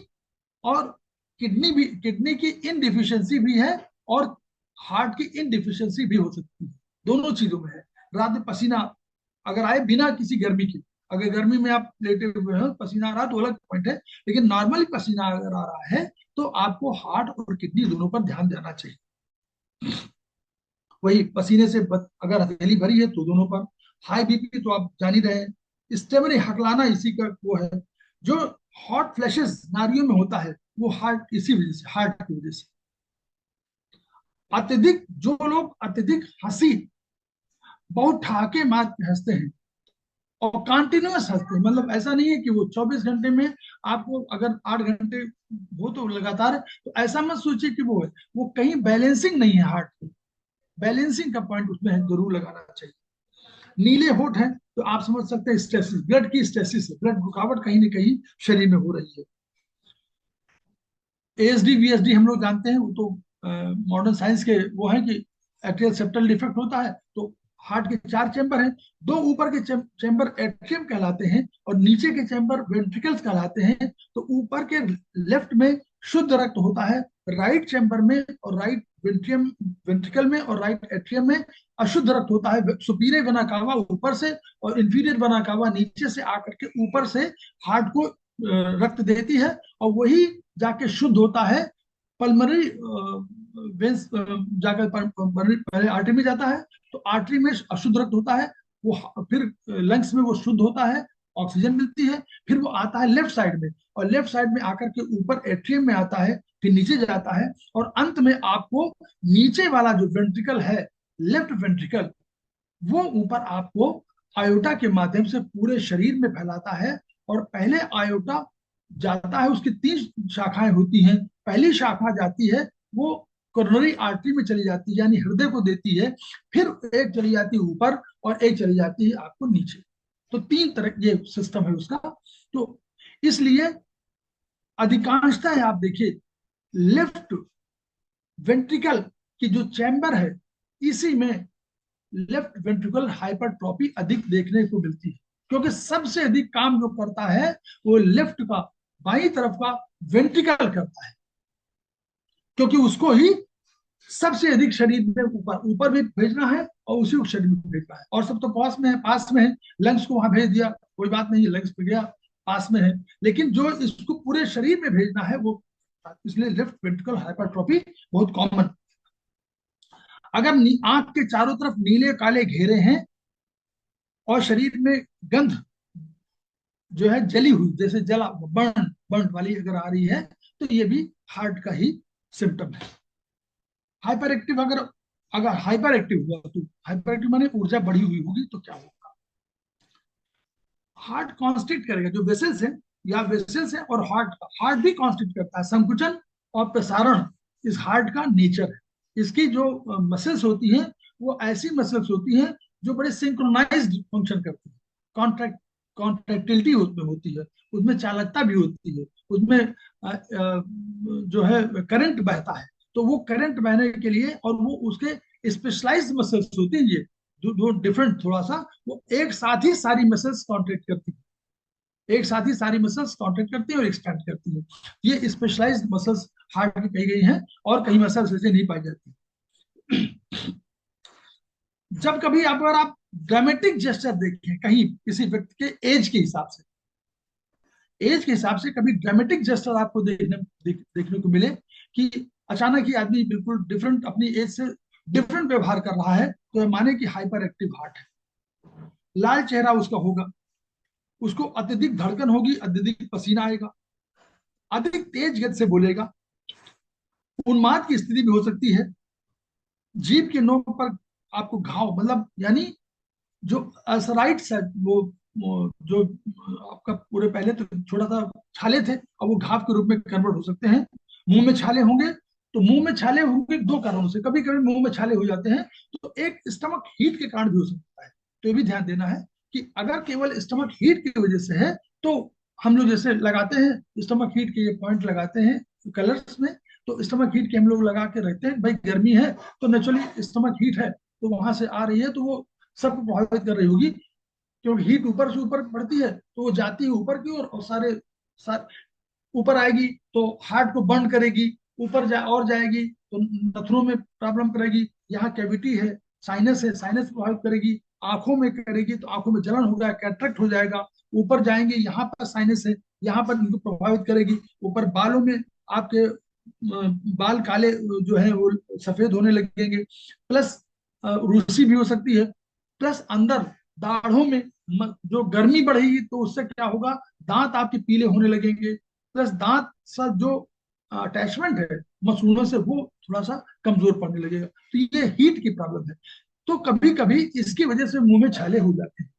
और किडनी की इनडिफिशियंसी भी है, और हार्ट की इनडिफिशियंसी भी हो सकती है, दोनों चीजों में है। रात में पसीना अगर आए बिना किसी गर्मी के, अगर गर्मी में आप लेटे हुए हो पसीना आ रहा है तो अलग पॉइंट है, लेकिन नॉर्मली पसीना अगर आ रहा है तो आपको हार्ट और किडनी दोनों पर ध्यान देना चाहिए। वही पसीने से अगर हथेली भरी है तो दोनों पर, हाई बीपी तो आप जान ही रहे हैं, स्टेमरी हकलाना इसी का वो है। जो हॉट फ्लैशेस नारियों में होता है वो हार्ट, इसी वजह से, हार्ट की वजह से। अत्यधिक, जो लोग अत्यधिक हंसी, बहुत ठहाके मार के हंसते हैं और कंटिन्यूअस हंसते हैं, मतलब ऐसा नहीं है कि वो 24 घंटे में, आपको अगर 8 घंटे हो तो लगातार, तो ऐसा मत सोचिए कि वो है, वो कहीं बैलेंसिंग नहीं है हार्ट की, बैलेंसिंग का पॉइंट उसमें है, जरूर लगाना चाहिए। नीले होठ है तो आप समझ सकते हैं स्टेसिस, ब्लड की स्टेसिस है, ब्लड रुकावट कहीं ना कहीं शरीर में हो रही है। एएसडी वीएसडी हम लोग जानते हैं, वो तो मॉडर्न साइंस के वो है कि एट्रियल सेप्टल डिफेक्ट होता है। तो हार्ट के 4 चैम्बर हैं, दो ऊपर के चैम्बर एट्रियम कहलाते हैं और नीचे के चैम्बर वेंट्रिकल्स कहलाते हैं। तो ऊपर के लेफ्ट में शुद्ध रक्त होता है, राइट चैम्बर में और राइट वेंट्रियम, वेंट्रिकल में और राइट एट्रियम में अशुद्ध रक्त होता है। सुपीरियर वेना कावा ऊपर से और इंफीरियर वेना कावा नीचे से आकर के ऊपर से हार्ट को रक्त देती है, और वही जाके शुद्ध होता है पल्मनरी वेंस, जाकर पहले आर्टरी में जाता है, तो आर्टरी में अशुद्ध रक्त होता है, वो फिर लंग्स में वो शुद्ध होता है, ऑक्सीजन मिलती है, फिर वो आता है लेफ्ट साइड में, और लेफ्ट साइड में आकर के ऊपर एट्रियम में आता है, फिर नीचे जाता है, और अंत में आपको नीचे वाला जो वेंट्रिकल है, लेफ्ट वेंट्रिकल, वो ऊपर आपको आयोटा के माध्यम से पूरे शरीर में फैलाता है। और पहले आयोटा जाता है, उसकी 3 शाखाएं होती हैं। पहली शाखा जाती है वो कोरोनरी आर्टरी में चली जाती है, यानी हृदय को देती है, फिर एक चली जाती है ऊपर और एक चली जाती है आपको नीचे। तो 3 तरह ये सिस्टम है उसका। तो इसलिए अधिकांशतः आप देखिए लेफ्ट वेंट्रिकल की जो चैम्बर है, इसी में लेफ्ट वेंट्रिकल हाइपरट्रॉफी अधिक देखने को मिलती है, क्योंकि सबसे अधिक काम जो करता है वो लेफ्ट का, बाई तरफ का वेंट्रिकल करता है, क्योंकि उसको ही सबसे अधिक शरीर में ऊपर ऊपर भी भेजना है और उसी को शरीर में भेजना है। और सब तो पास में है, पास में है, लंग्स को वहां भेज दिया, कोई बात नहीं है, लंग्स पे गया, पास में है, लेकिन जो इसको पूरे शरीर में भेजना है वो, इसलिए लेफ्ट वेंट्रिकल हाइपरट्रॉफी बहुत कॉमन। अगर आंख के चारों तरफ नीले काले घेरे हैं और शरीर में गंध जो है जली हुई, जैसे जला बर्न बर्न वाली अगर आ रही है, तो ये भी हार्ट का ही सिम्टम है। हाइपर एक्टिव, अगर अगर हाइपर एक्टिव हुआ, तो हाइपर एक्टिव माने ऊर्जा बढ़ी हुई होगी, तो क्या होगा? हार्ट कॉन्स्ट्रिक्ट करेगा, जो वेसल्स है, या वेसल्स है और हार्ट भी कॉन्स्ट्रिक्ट करता है। संकुचन और प्रसारण इस हार्ट का नेचर है। इसकी जो मसल्स होती हैं वो ऐसी मसल्स होती हैं जो बड़े सिंक्रोनाइज्ड फंक्शन करती है। कॉन्ट्रैक्ट कॉन्ट्रैक्टिलिटी उसमें होती है, उसमें चालकता भी होती है, उसमें जो है करंट बहता है। तो वो करंट बहने के लिए, और वो उसके स्पेशलाइज्ड मसल्स होती हैं, ये जो डिफरेंट थोड़ा सा, वो एक साथ ही सारी मसल्स कॉन्ट्रैक्ट करती है, एक साथ ही सारी मसल्स कॉन्ट्रैक्ट करती है और एक्सपेंड करती है। ये स्पेशलाइज्ड मसल्स हार्ट की कही गई हैं, और कई मसल्स ऐसे नहीं पाई जाती। जब कभी अगर आप ड्रामेटिक जेस्चर देखें कहीं किसी व्यक्ति के एज के हिसाब से, एज के हिसाब से कभी ड्रामेटिक जेस्चर आपको देखने को मिले कि अचानक ही आदमी बिल्कुल डिफरेंट, अपनी एज से डिफरेंट व्यवहार कर रहा है, तो माने कि हाइपर एक्टिव हार्ट है। लाल चेहरा उसका होगा, उसको अत्यधिक धड़कन होगी, अत्यधिक पसीना आएगा, अधिक तेज गति से बोलेगा, उन्माद की स्थिति भी हो सकती है, जीभ के नोक पर आपको घाव, मतलब यानी जो असराइट्स है, वो जो आपका पूरे पहले तो छोटा सा छाले थे, अब वो घाव के रूप में कन्वर्ट हो सकते हैं। मुंह में छाले होंगे, तो मुंह में छाले होंगे 2 कारणों से, कभी कभी मुंह में छाले हो जाते हैं, तो एक स्टमक हीट के कारण भी हो सकता है। तो ये भी ध्यान देना है कि अगर केवल स्टमक हीट की वजह से है, तो हम लोग जैसे लगाते हैं स्टमक हीट के ये पॉइंट लगाते हैं कलर्स में, तो स्टमक हीट के हम लोग लगा के रखते हैं, भाई गर्मी है तो नेचुरली स्टमक हीट है, तो वहां से आ रही है, तो वो सबको प्रभावित कर रही होगी, क्योंकि हीट ऊपर से ऊपर बढ़ती है, तो वो जाती है ऊपर की ओर, और ऊपर आएगी तो हार्ट को बर्न करेगी, ऊपर और जाएगी तो नथुनों में प्रॉब्लम करेगी, यहाँ कैविटी है, साइनस है, साइनस प्रभावित करेगी, आंखों में करेगी तो आंखों में जलन होगा, कैटरेक्ट हो जाएगा, ऊपर जाएंगे यहाँ पर साइनस है, यहाँ पर इनको प्रभावित करेगी, ऊपर बालों में आपके बाल काले जो है वो सफेद होने लगेंगे, प्लस रूसी भी हो सकती है, प्लस अंदर दाढ़ों में जो गर्मी बढ़ेगी तो उससे क्या होगा, दांत आपके पीले होने लगेंगे, प्लस दांत सा जो अटैचमेंट है मसूड़ों से वो थोड़ा सा कमजोर पड़ने लगेगा। तो ये हीट की प्रॉब्लम है। तो कभी कभी इसकी वजह से मुंह में छाले हो जाते हैं।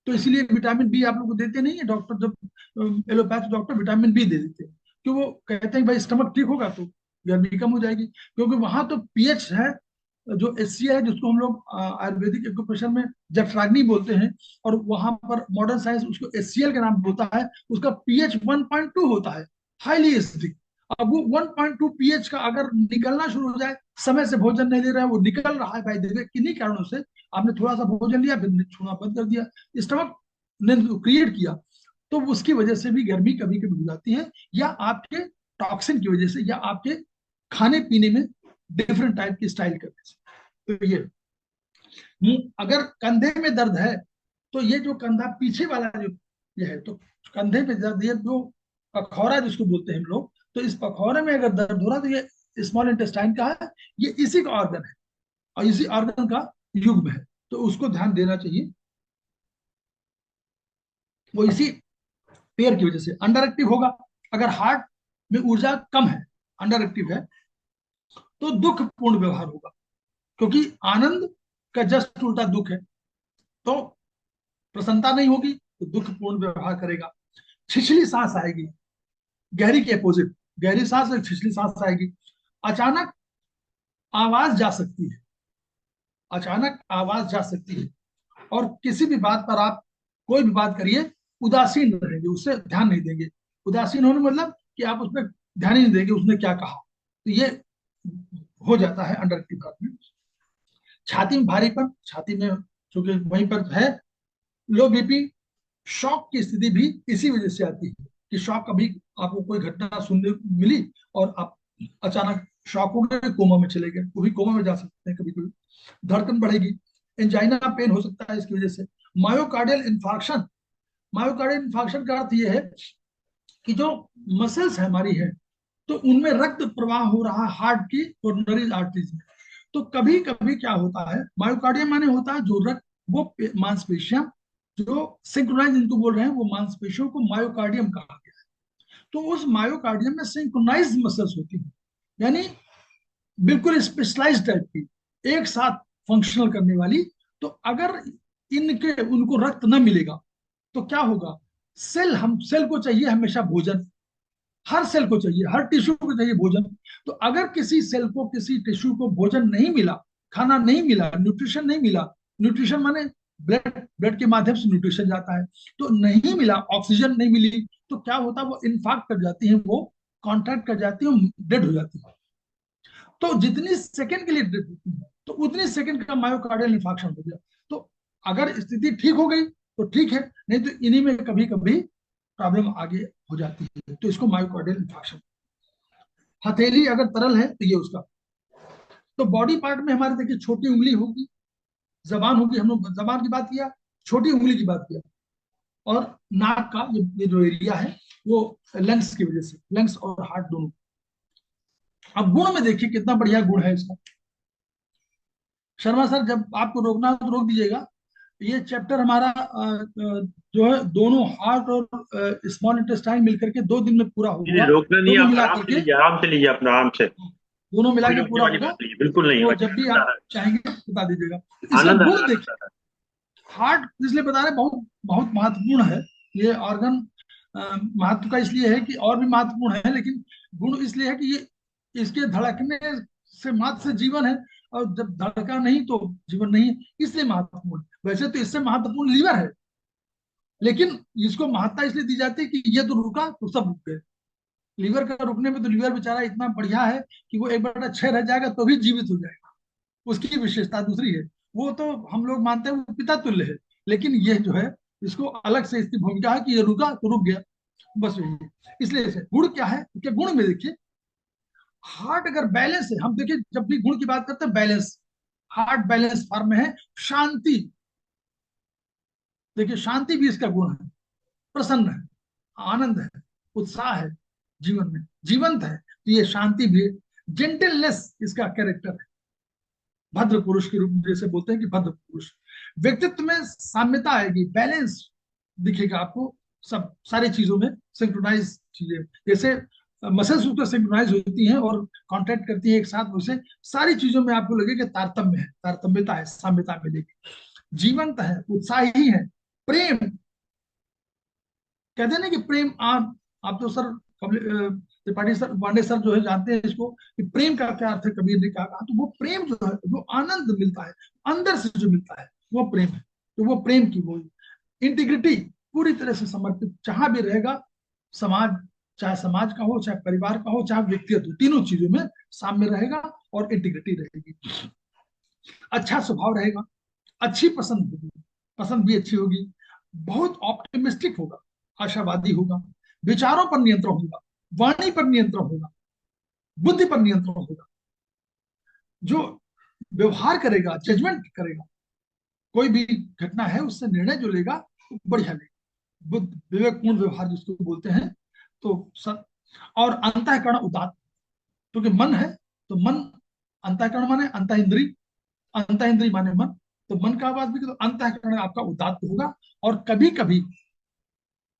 तो इसीलिए विटामिन बी आप लोग को देते नहीं है डॉक्टर, जब एलोपैथ डॉक्टर विटामिन बी दे देते हैं, कि वो कहते हैं भाई स्टमक ठीक होगा तो गर्मी कम हो जाएगी, क्योंकि वहां तो पीएच है, जो एचसीएल है, जिसको हम लोग आयुर्वेदिक एक्यूप्रेशर में जठराग्नि बोलते हैं, और वहां पर मॉडर्न साइंस उसको एचसीएल के नाम बोलता है, उसका पीएच 1.2 होता है, हाईली एसिडिक। अब वो 1.2 पीएच का अगर निकलना शुरू हो जाए, समय से भोजन नहीं ले रहा है, वो निकल रहा है भाई, देखिए किन्हीं कारणों से आपने थोड़ा सा भोजन लिया फिर छूना बंद कर दिया, स्टमक ने क्रिएट किया, तो उसकी वजह से भी गर्मी कभी कभी हो जाती है, या आपके टॉक्सिन की वजह से, या आपके खाने पीने में डिफरेंट टाइप की स्टाइल करने से। तो ये अगर कंधे में दर्द है, तो ये जो कंधा पीछे वाला जो ये है, तो कंधे में दर्द, ये जो पखौरा जिसको बोलते हैं हम लोग, तो इस पखौरे में अगर दर्द हो रहा है तो ये स्मॉल इंटेस्टाइन का है, ये इसी का ऑर्गन है, और इसी ऑर्गन का युग्म है, तो उसको ध्यान देना चाहिए। वो इसी पेयर की वजह से अंडर एक्टिव होगा। अगर हार्ट में ऊर्जा कम है, अंडर एक्टिव है, तो दुखपूर्ण व्यवहार होगा, क्योंकि आनंद का जस्ट उल्टा दुख है। तो प्रसन्नता नहीं होगी तो दुखपूर्ण व्यवहार करेगा। छिछली सांस आएगी, गहरी के अपोजिट, गहरी सांस और छिछली सांस आएगी। अचानक आवाज जा सकती है, अचानक आवाज जा सकती है, और किसी भी बात पर आप कोई भी बात करिए, उदासीन रहेंगे, उससे ध्यान नहीं देंगे। उदासीन होने मतलब कि आप उसमें ध्यान ही नहीं देंगे उसने क्या कहा। तो ये हो जाता है अंडर एक्टिव हार्ट में। छाती में भारीपन, छाती में चूंकि वहीं पर है, लो बीपी, शॉक की स्थिति भी इसी वजह से आती है, कि शॉक, कभी आपको कोई घटना सुनने मिली और आप अचानक शॉक हो गए, कोमा में चले गए, वो भी कोमा में जा सकते हैं कभी कभी। धड़कन बढ़ेगी, एंजाइना पेन हो सकता है इसकी वजह से। मायोकार्डियल इंफार्क्शन, मायोकार्डियल इंफार्क्शन का अर्थ ये है कि जो मसल्स है हमारी है, तो उनमें रक्त प्रवाह हो रहा है हार्ट की कोरोनरी आर्टरीज में। तो कभी कभी क्या होता है, मायोकार्डियम माने होता है जो रक्त, वो मांसपेशियां जो सिंक्रोनाइज इनको बोल रहे हैं, वो मांसपेशियों को मायोकार्डियम कहा गया है। तो उस मायोकार्डियम में सिंक्रोनाइज मसल्स होती हैं, यानी बिल्कुल स्पेशलाइज टाइप की, एक साथ फंक्शनल करने वाली। तो अगर इनके उनको रक्त न मिलेगा तो क्या होगा, सेल को चाहिए हमेशा भोजन, हर सेल को चाहिए, हर टिश्यू को चाहिए भोजन। तो अगर किसी सेल को, किसी टिश्यू को भोजन नहीं मिला, खाना नहीं मिला, न्यूट्रिशन नहीं मिला, न्यूट्रिशन माने ब्लड, ब्लड के माध्यम से न्यूट्रिशन जाता है, तो नहीं मिला, ऑक्सीजन नहीं मिली, तो क्या होता है, वो इन्फाक्ट कर जाती है, वो कॉन्ट्रैक्ट कर जाती है, डेड हो जाती है। तो जितनी सेकंड के लिए डेड होती है, तो उतनी सेकंड का मायोकार्डियल इंफाक्शन हो गया। तो अगर स्थिति ठीक हो गई तो ठीक है, नहीं तो इन्हीं में कभी कभी प्रॉब्लम आगे हो जाती है, तो इसको मायोकार्डियल इंफाक्शन। हथेली अगर तरल है तो ये उसका। तो बॉडी पार्ट में हमारे देखिए, छोटी उंगली होगी, जबान होगी, हम लोग जबान की बात किया, छोटी उंगली की बात किया, और नाक का ये जो एरिया है, वो लंग्स की वजह से, लंग्स और हार्ट दोनों। अब गुण में देखिए कितना बढ़िया गुण है इसका। शर्मा सर, जब आपको रोकना हो तो रोक दीजिएगा। ये चैप्टर हमारा जो है, दोनों हार्ट और स्मॉल इंटेस्टाइन मिलकर के 2 दिन में पूरा नहीं, होगा, रोकना नहीं है, दोनों आप मिला आराम से करके, लीजिए, आराम से लीजिए अपना, आराम से। दोनों मिला कोई के रोकने पूरा वाली होगा। बात नहीं है, बिल्कुल नहीं तो है, जब भी आनंद आ आप रहा चाहेंगे बता दीजिएगा। है, इसका आनंद आ गुण रहा देखिए, है। हार्ट इसलिए बता रहे, बहुत बहुत महत्वपूर्ण है ये ऑर्गन। महत्व का इसलिए है कि, और भी महत्वपूर्ण है, लेकिन गुण इसलिए है कि ये इसके धड़कने से मात्र से जीवन है, और जब धड़का नहीं तो जीवन नहीं है, इसलिए महत्वपूर्ण। वैसे तो इससे महत्वपूर्ण लीवर है, लेकिन इसको महत्ता इसलिए दी जाती है कि ये तो रुका तो सब रुक गए। लीवर का रुकने में तो लीवर बेचारा इतना बढ़िया है कि वो 1/6 रह जाएगा तो भी जीवित हो जाएगा, उसकी विशेषता दूसरी है। वो तो हम लोग मानते हैं वो पिता तुल्य है, लेकिन ये जो है, इसको अलग से इसकी भूमिका है कि ये रुका तो रुक गया, बस यही है। इसलिए इसे गुण क्या है, उसके गुण में देखिए, हार्ट अगर बैलेंस है, हम देखिए जब भी गुण की बात करते हैं, बैलेंस, हार्ट बैलेंस फॉर्म में है। शांति, देखिए शांति भी इसका गुण है, प्रसन्न है, आनंद है, उत्साह है, जीवन में जीवंत है, तो ये शांति भी है। जेंटलनेस इसका कैरेक्टर है, भद्र पुरुष के रूप में जैसे बोलते हैं कि भद्र पुरुष। व्यक्तित्व में साम्यता आएगी, बैलेंस दिखेगा आपको सब सारी चीजों में, सिंक्रोनाइज चीजें जैसे मसल्स उसको सिंक्रोनाइज होती हैं और कॉन्ट्रैक्ट करती है एक साथ, वैसे सारी चीजों में आपको लगे कि तारतम्य है, तारतम्यता है, साम्यता मिलेगी। जीवंत है, उत्साही है, प्रेम, कहते हैं ना कि प्रेम आप तो sir Tripathi sir, Pandey sir जो है जानते हैं इसको कि प्रेम का क्या अर्थ है, कबीर ने कहा, तो वो प्रेम जो है, जो आनंद मिलता है अंदर से जो मिलता है वो प्रेम है। तो वो प्रेम की वो इंटीग्रिटी, पूरी तरह से समर्पित जहां भी रहेगा, समाज, चाहे समाज का हो, चाहे परिवार का हो, चाहे व्यक्तिगत हो, तीनों चीजों में साम्य रहेगा और इंटीग्रिटी रहेगी। अच्छा स्वभाव रहेगा, अच्छी पसंद होगी, पसंद भी अच्छी होगी, बहुत ऑप्टिमिस्टिक होगा, आशावादी होगा, विचारों पर नियंत्रण होगा, वाणी पर नियंत्रण होगा, बुद्धि पर नियंत्रण होगा, जो व्यवहार करेगा, जजमेंट करेगा, कोई भी घटना है उससे निर्णय जो लेगा वो बढ़िया लेगा, बुद्ध विवेकपूर्ण व्यवहार जिसको बोलते हैं। तो सब, और अंतःकरण उदात्त, क्योंकि मन है तो मन, अंतःकरण माने अंत इंद्री, अंत इंद्री माने मन, तो मन का बात भी तो अंतःकरण आपका उदात्त होगा। और कभी कभी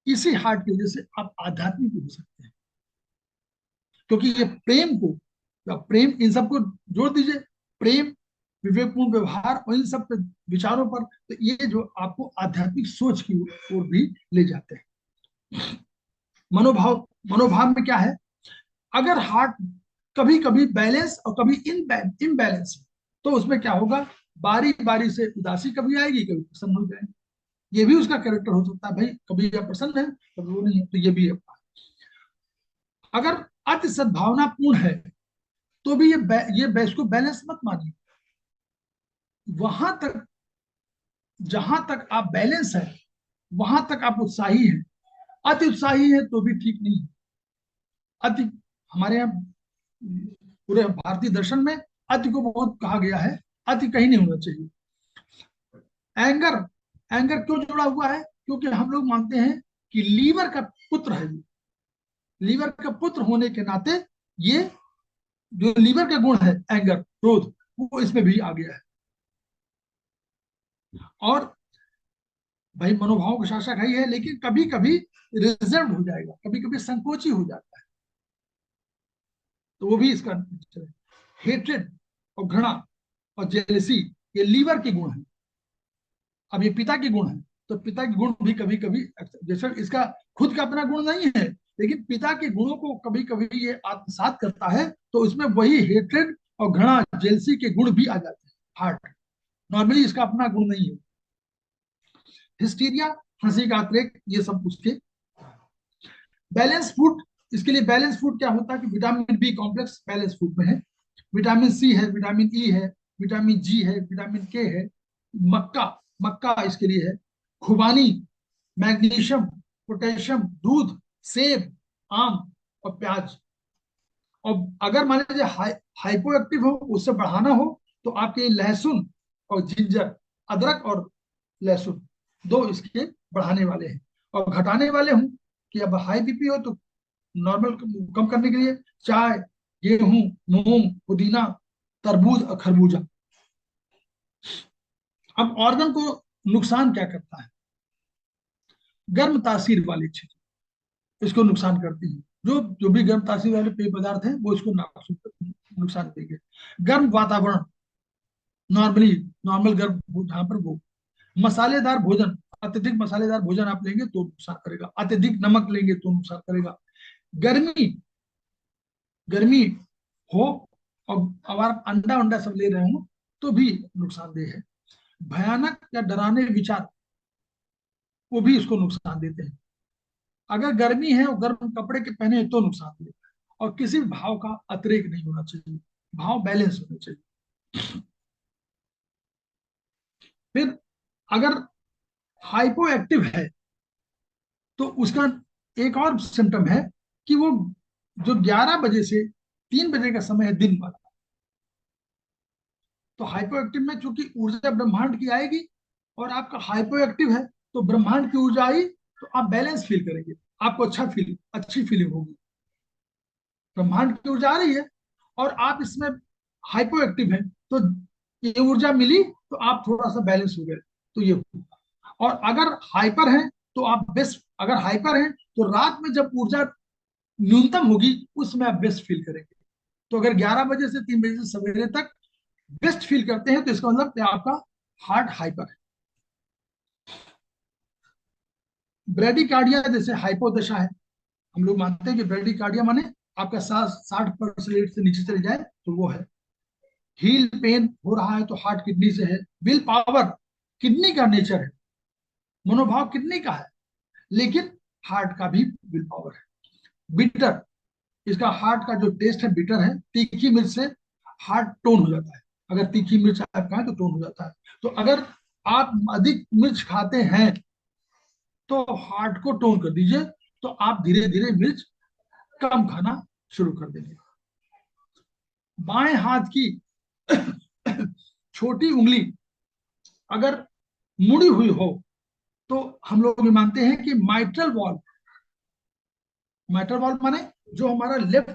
इसी हार्ट की वजह से आप आध्यात्मिक हो सकते हैं, क्योंकि ये प्रेम को, प्रेम इन सबको जोड़ दीजिए, प्रेम, विवेकपूर्ण व्यवहार और इन सब पे विचारों पर, तो ये जो आपको आध्यात्मिक सोच की ओर भी ले जाते हैं। मनोभाव, मनोभाव में क्या है, अगर हार्ट कभी कभी बैलेंस और कभी इनबैलेंस है, तो उसमें क्या होगा, बारी बारी से उदासी कभी आएगी, कभी प्रसन्न हो जाएगी, ये भी उसका कैरेक्टर हो सकता है भाई, कभी आप प्रसन्न है कभी वो नहीं है, तो ये भी है। अगर अति सद्भावना पूर्ण है तो भी ये इसको बैलेंस मत मानिए, वहां तक जहां तक आप बैलेंस है वहां तक आप उत्साही हैं, अति उत्साही है तो भी ठीक नहीं है। अति, हमारे यहाँ पूरे भारतीय दर्शन में अति को बहुत कहा गया है, अति कहीं नहीं होना चाहिए। एंगर, एंगर क्यों जुड़ा हुआ है, क्योंकि हम लोग मानते हैं कि लीवर का पुत्र है ये, लीवर का पुत्र होने के नाते ये जो लीवर का गुण है एंगर, क्रोध, वो इसमें भी आ गया है। और भाई मनोभाव का शासक है ही है, लेकिन कभी कभी रिजर्व हो जाएगा, कभी कभी संकोची हो जाता है, तो वो भी इसका नेचर है। हेट्रेड और घृणा और जेलसी, ये लीवर के गुण है। अब ये पिता के गुण है, तो पिता के गुण भी कभी कभी, जैसे इसका खुद का अपना गुण नहीं है, लेकिन पिता के गुणों को कभी कभी ये आत्मसात करता है, तो इसमें वही हेट्रेड और घृणा, जेलसी के गुण भी आ जाते हैं। हार्ट नॉर्मली इसका अपना गुण नहीं है। हिस्टीरिया, हंसी का अतिरेक, ये सब उसके। बैलेंस फूड, इसके लिए बैलेंस फूड क्या होता है कि vitamin B complex balance food में है, विटामिन सी है, विटामिन ई है, विटामिन जी है, विटामिन के है, मक्का, मक्का इसके लिए है, खुबानी, मैग्नीशियम, पोटेशियम, दूध, सेब, आम और प्याज। और अगर मान लीजिए हाइपो एक्टिव हो, उससे बढ़ाना हो, तो आपके लहसुन और जिंजर, अदरक और लहसुन, दो इसके बढ़ाने वाले हैं। और घटाने वाले हूं कि अब हाई बीपी हो तो नॉर्मल कम करने के लिए चाय, गेहूं, मूंग, पुदीना, तरबूज और खरबूजा। अब ऑर्गन को नुकसान क्या करता है, गर्म तासीर वाली चीज इसको नुकसान करती है, जो जो भी गर्म तासीर वाले पेय पदार्थ हैं वो इसको नुकसान देंगे। गर्म वातावरण, नॉर्मली नॉर्मल गर्म जहां पर वो, मसालेदार भोजन, अत्यधिक मसालेदार भोजन आप लेंगे तो नुकसान करेगा, अत्यधिक नमक लेंगे तो नुकसान करेगा। गर्मी, गर्मी हो और अब आप अंडा अंडा सब ले रहे हो तो भी नुकसानदेह है। भयानक या डराने विचार, वो भी इसको नुकसान देते हैं। अगर गर्मी है और गर्म कपड़े के पहने तो नुकसान देता है। और किसी भी भाव का अतिरेक नहीं होना चाहिए, भाव बैलेंस होना चाहिए। फिर अगर हाइपो एक्टिव है तो उसका एक और सिम्टम है कि वो जो 11 बजे से 3 बजे का समय है दिन वाला, तो हाइपो एक्टिव में चूंकि ऊर्जा ब्रह्मांड की आएगी और आपका हाइपो एक्टिव है तो ब्रह्मांड की ऊर्जा आई तो आप बैलेंस फील करेंगे, आपको अच्छी फीलिंग होगी, ब्रह्मांड की ऊर्जा आ रही है और आप इसमें हाइपो एक्टिव है, तो ये ऊर्जा मिली तो आप थोड़ा सा बैलेंस हो गए, तो ये होगा। और अगर हाइपर है तो आप बेस्ट, अगर हाइपर है तो रात में जब ऊर्जा न्यूनतम होगी उसमें आप बेस्ट फील करेंगे। तो अगर 11 बजे से 3 बजे से सवेरे तक बेस्ट फील करते हैं तो इसका मतलब कि आपका हार्ट हाइपर है। ब्रेडिकार्डिया जैसे हाइपोदशा है, हम लोग मानते हैं कि ब्रेडिकार्डिया माने आपका सांस 60% से नीचे चले जाए तो वो है। हील पेन हो रहा है तो हार्ट किडनी से है। विल पावर किडनी का नेचर है, मनोभाव किडनी का है, लेकिन हार्ट का भी विल पावर है। बिटर, इसका हार्ट का जो टेस्ट है बिटर है। तीखी मिर्च से हार्ट टोन हो जाता है, अगर तीखी मिर्च आप खाएं तो टोन हो जाता है। तो अगर आप अधिक मिर्च खाते हैं तो हार्ट को टोन कर दीजिए, तो आप धीरे धीरे मिर्च कम खाना शुरू कर देंगे। बाएं हाथ की छोटी उंगली अगर मुड़ी हुई हो तो हम लोग ये मानते हैं कि माइट्रल वॉल्व, माइट्रल वॉल्व माने जो हमारा लेफ्ट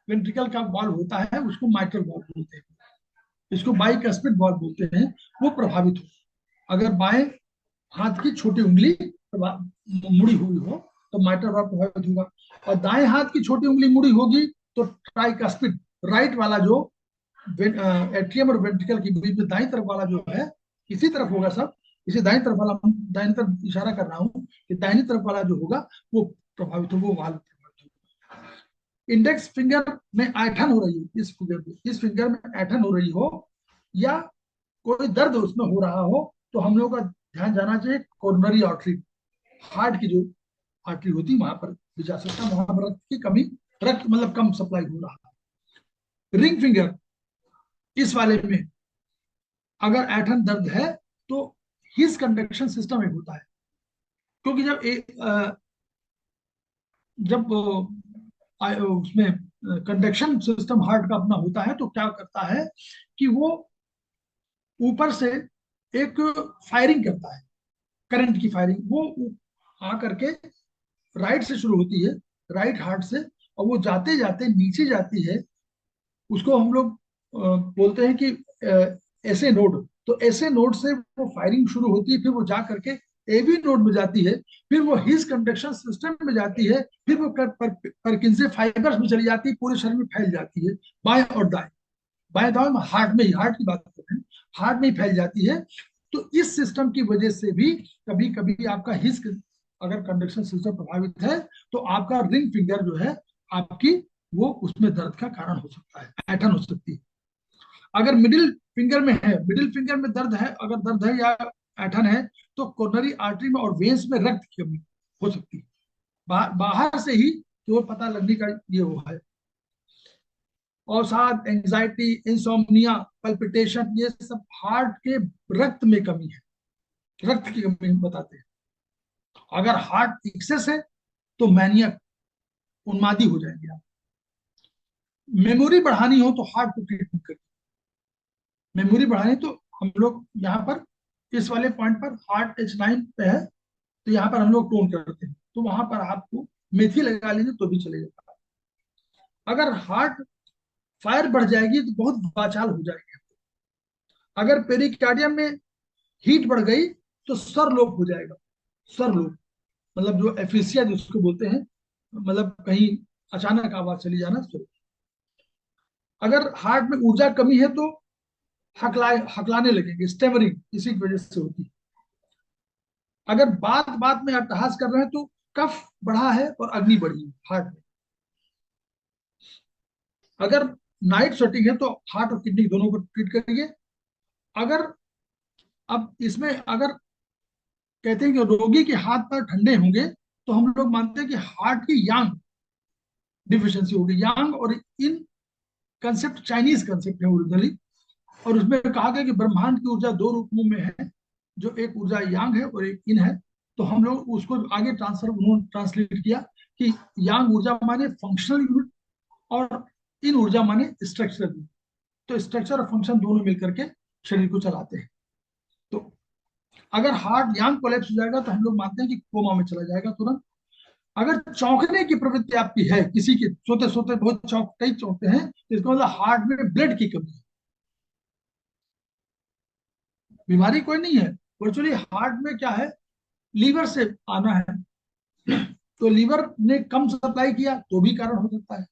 वेंट्रिकल का वॉल्व होता है उसको माइट्रल वॉल्व बोलते हैं, इसको बाइकस्पिड वॉल्व बोलते हैं, वो प्रभावित हो। अगर बाएं हाथ की छोटी उंगली मुड़ी हुई हो तो माइट्रल वॉल्व प्रभावित होगा। और दाएं हाथ की छोटी उंगली मुड़ी होगी तो ट्राइकस्पिड, राइट वाला जो एट्रियम और वेंट्रिकल के बीच में दाई तरफ वाला जो है, इसी तरफ होगा सब, इसे दाई तरफ वाला, दाहिनी तरफ इशारा कर रहा हूं कि दाहिनी तरफ वाला जो होगा वो प्रभावित होगा, वो वाल्व प्रभावित होगा। इंडेक्स फिंगर में ऐठन हो रही है, इस फिंगर में ऐठन हो रही हो या कोई दर्द उसमें हो रहा हो तो हम लोग का ध्यान जाना चाहिए कोरोनरी आर्टरी, हार्ट की जो आर्टरी होती है वहां पर भी जा सकता है, वहां पर रक्त की कमी, रक्त मतलब कम सप्लाई हो रहा है। रिंग फिंगर, इस वाले में अगर ऐठन दर्द है तो हिज कंडक्शन सिस्टम एक होता है, क्योंकि जब उसमें कंडक्शन सिस्टम हार्ट का अपना होता है तो क्या करता है कि वो ऊपर से एक फायरिंग करता है, करंट की फायरिंग, वो आकर के राइट से शुरू होती है, राइट हार्ट से, और वो जाते जाते नीचे जाती है। उसको हम लोग बोलते हैं कि ऐसे नोड, तो ऐसे नोड से वो फायरिंग शुरू होती है, फिर वो जा करके एबी नोड में जाती है, फिर वो हिज कंडक्शन सिस्टम में जाती है, फिर वो परकिंसे फाइबर्स में चली जाती है, पूरे शरीर में फैल जाती है, बाएं और दाएं, बाएं दाएं हार्ट में ही, हार्ट की बात कर रहे हैं, हार्ट में ही फैल जाती है। तो इस सिस्टम की वजह से भी कभी कभी आपका हिज, अगर कंडक्शन सिस्टम प्रभावित है तो आपका रिंग फिंगर जो है आपकी, वो उसमें दर्द का कारण हो सकता है, ऐठन हो सकती है। अगर मिडिल फिंगर में है, मिडिल फिंगर में दर्द है, अगर दर्द है या ऐठन है तो कोरोनरी आर्टरी में और वेन्स में रक्त की कमी हो सकती है। बाहर से ही तो पता लगने का ये वो है। अवसाद, एंजाइटी, इंसोम्निया, पल्पिटेशन, ये सब हार्ट के रक्त में कमी है, रक्त की कमी बताते हैं। अगर हार्ट एक्सेस है तो मैनियक, उन्मादी हो जाएंगे आप। मेमोरी बढ़ानी हो तो हार्ट को ट्रीटमेंट करिए, मेमोरी बढ़ानी तो हम लोग यहाँ पर इस वाले पॉइंट पर हार्ट H9 पे है तो यहाँ पर हम लोग टोन करते हैं, तो वहां पर आपको मेथी लगा लीजिए तो भी चलेगा। अगर हार्ट फायर बढ़ जाएगी तो बहुत बाचाल हो जाएगी। अगर पेरिकार्डियम में हीट बढ़ गई तो सर लोप हो जाएगा, सर लोप मतलब जो एफिसिया जिसको बोलते हैं, मतलब कहीं अचानक आवाज चली जाना, सर। अगर हार्ट में ऊर्जा कमी है तो हकलाने लगेंगे, स्टेमरिंग इसी की वजह से होती है। अगर बात बात में अट्टहास कर रहे हैं तो कफ बढ़ा है और अग्नि बढ़ी है हार्ट में। अगर नाइट स्वेटिंग है तो हार्ट और किडनी दोनों को ट्रीट करिए। अगर अब इसमें अगर कहते हैं कि रोगी के हाथ पैर ठंडे होंगे तो हम लोग मानते हैं कि हार्ट की यांग डिफिशियंसी होगी। यांग और इन कंसेप्ट चाइनीज कंसेप्ट है ओरिजिनली, और उसमें कहा गया कि ब्रह्मांड की ऊर्जा दो रूपों में है, जो एक ऊर्जा यांग है और एक इन है। तो हम लोग उसको आगे उन्होंने ट्रांसलेट किया कि यांग ऊर्जा माने फंक्शनल यूनिट और इन ऊर्जा माने स्ट्रक्चरल यूनिट। तो स्ट्रक्चर और फंक्शन दोनों मिलकर के शरीर को चलाते हैं। तो अगर हार्ट यांग कोलैप्स हो जाएगा तो हम लोग मानते हैं कि कोमा में चला जाएगा तुरंत। अगर चौंकने की प्रवृत्ति आपकी है, किसी की सोते सोते बहुत कई चौंकते हैं, तो इसका मतलब हार्ट में ब्लड की कमी है। बीमारी कोई नहीं है, वर्चुअली हार्ट में क्या है, लीवर से आना है, तो लीवर ने कम सप्लाई किया तो भी कारण हो सकता है,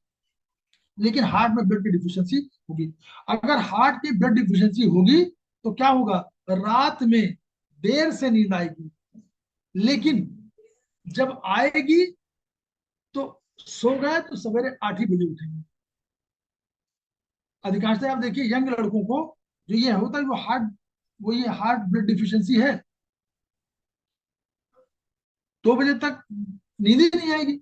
लेकिन हार्ट में ब्लड की डिफिशियंसी होगी। अगर हार्ट की ब्लड डिफिशियंसी होगी तो क्या होगा, रात में देर से नींद आएगी, लेकिन जब आएगी तो सो गए तो सवेरे 8 ही बजे उठेंगे। अधिकांशतः आप देखिए यंग लड़कों को जो ये होता है, वो ये हार्ट ब्लड डिफिशियंसी है, 2 बजे तक नींद ही नहीं आएगी,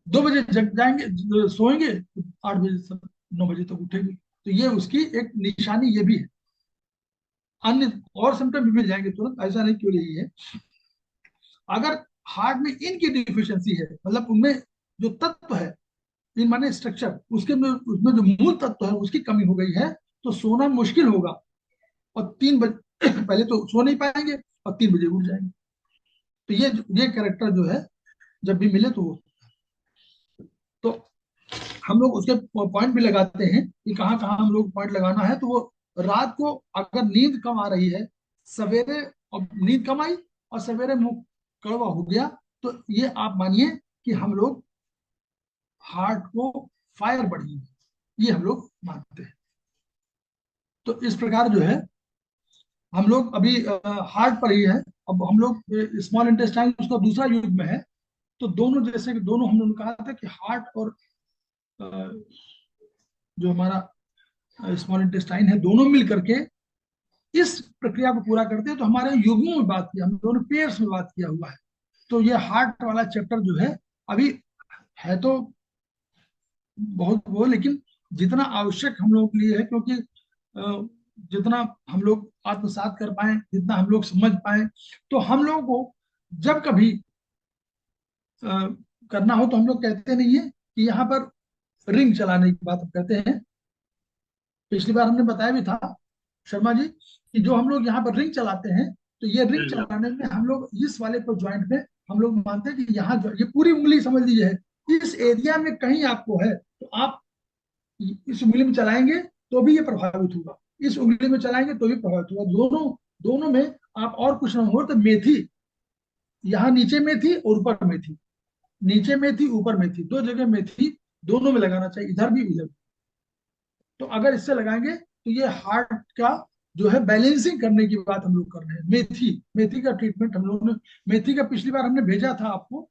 2 बजे जग जाएंगे, सोएंगे तो 8 बजे तक 9 बजे तक उठेंगे। तो ये उसकी एक निशानी ये भी है। अन्य और सिम्टम भी मिल जाएंगे तुरंत, ऐसा नहीं क्यों यही है। अगर हार्ट में इनकी डिफिशियंसी है, मतलब उनमें जो तत्व है, इन माने स्ट्रक्चर, उसमें जो मूल तत्व है उसकी कमी हो गई है, तो सोना मुश्किल होगा, और 3 बजे पहले तो सो नहीं पाएंगे और 3 बजे उठ जाएंगे। तो ये कैरेक्टर जो है जब भी मिले तो हम लोग उसके पॉइंट भी लगाते हैं कि कहाँ कहाँ हम लोग पॉइंट लगाना है। तो वो रात को अगर नींद कम आ रही है, सवेरे और नींद कम आई और सवेरे मुंह कड़वा हो गया, तो ये आप मानिए कि हम लोग हार्ट को फायर बढ़ी है, ये हम लोग मानते हैं। तो इस प्रकार जो है हम लोग अभी हार्ट पर ही है। अब हम लोग स्मॉल इंटेस्टाइन उसका दूसरा युग में है, तो दोनों जैसे कि दोनों हम लोगों ने कहा था कि हार्ट और अ, जो हमारा स्मॉल इंटेस्टाइन है, दोनों मिल करके इस प्रक्रिया को पूरा करते हैं। तो हमारे युग्मों में बात किया, हम लोगों ने पेयर्स में बात किया हुआ है। तो ये हार्ट वाला चैप्टर जो है अभी है तो बहुत वो, लेकिन जितना आवश्यक हम लोगों के लिए है, क्योंकि जितना हम लोग आत्मसात कर पाए, जितना हम लोग समझ पाए, तो हम लोगों को जब कभी अ, करना हो तो हम लोग कहते नहीं है कि यहाँ पर रिंग चलाने की बात हम कहते हैं। पिछली बार हमने बताया भी था शर्मा जी कि जो हम लोग यहाँ पर रिंग चलाते हैं, तो ये रिंग चलाने में हम लोग इस वाले को ज्वाइंट में हम लोग मानते हैं कि यहाँ ये पूरी उंगली समझ लीजिए है, इस एरिया में कहीं आपको है तो आप इस उंगली में चलाएंगे तो भी ये प्रभावित होगा, इस उंगली में चलाएंगे तो भी प्रभावित होगा। दोनों दोनों में आप और कुछ ना हो तो मेथी, यहाँ नीचे में थी और ऊपर में थी, नीचे में थी ऊपर में थी, दो जगह में थी, दोनों में लगाना चाहिए, इधर भी उधर। तो अगर इससे लगाएंगे तो ये हार्ट का जो है बैलेंसिंग करने की बात हम लोग कर रहे हैं। मेथी, मेथी का ट्रीटमेंट हम लोगों ने, मेथी का पिछली बार हमने भेजा था आपको,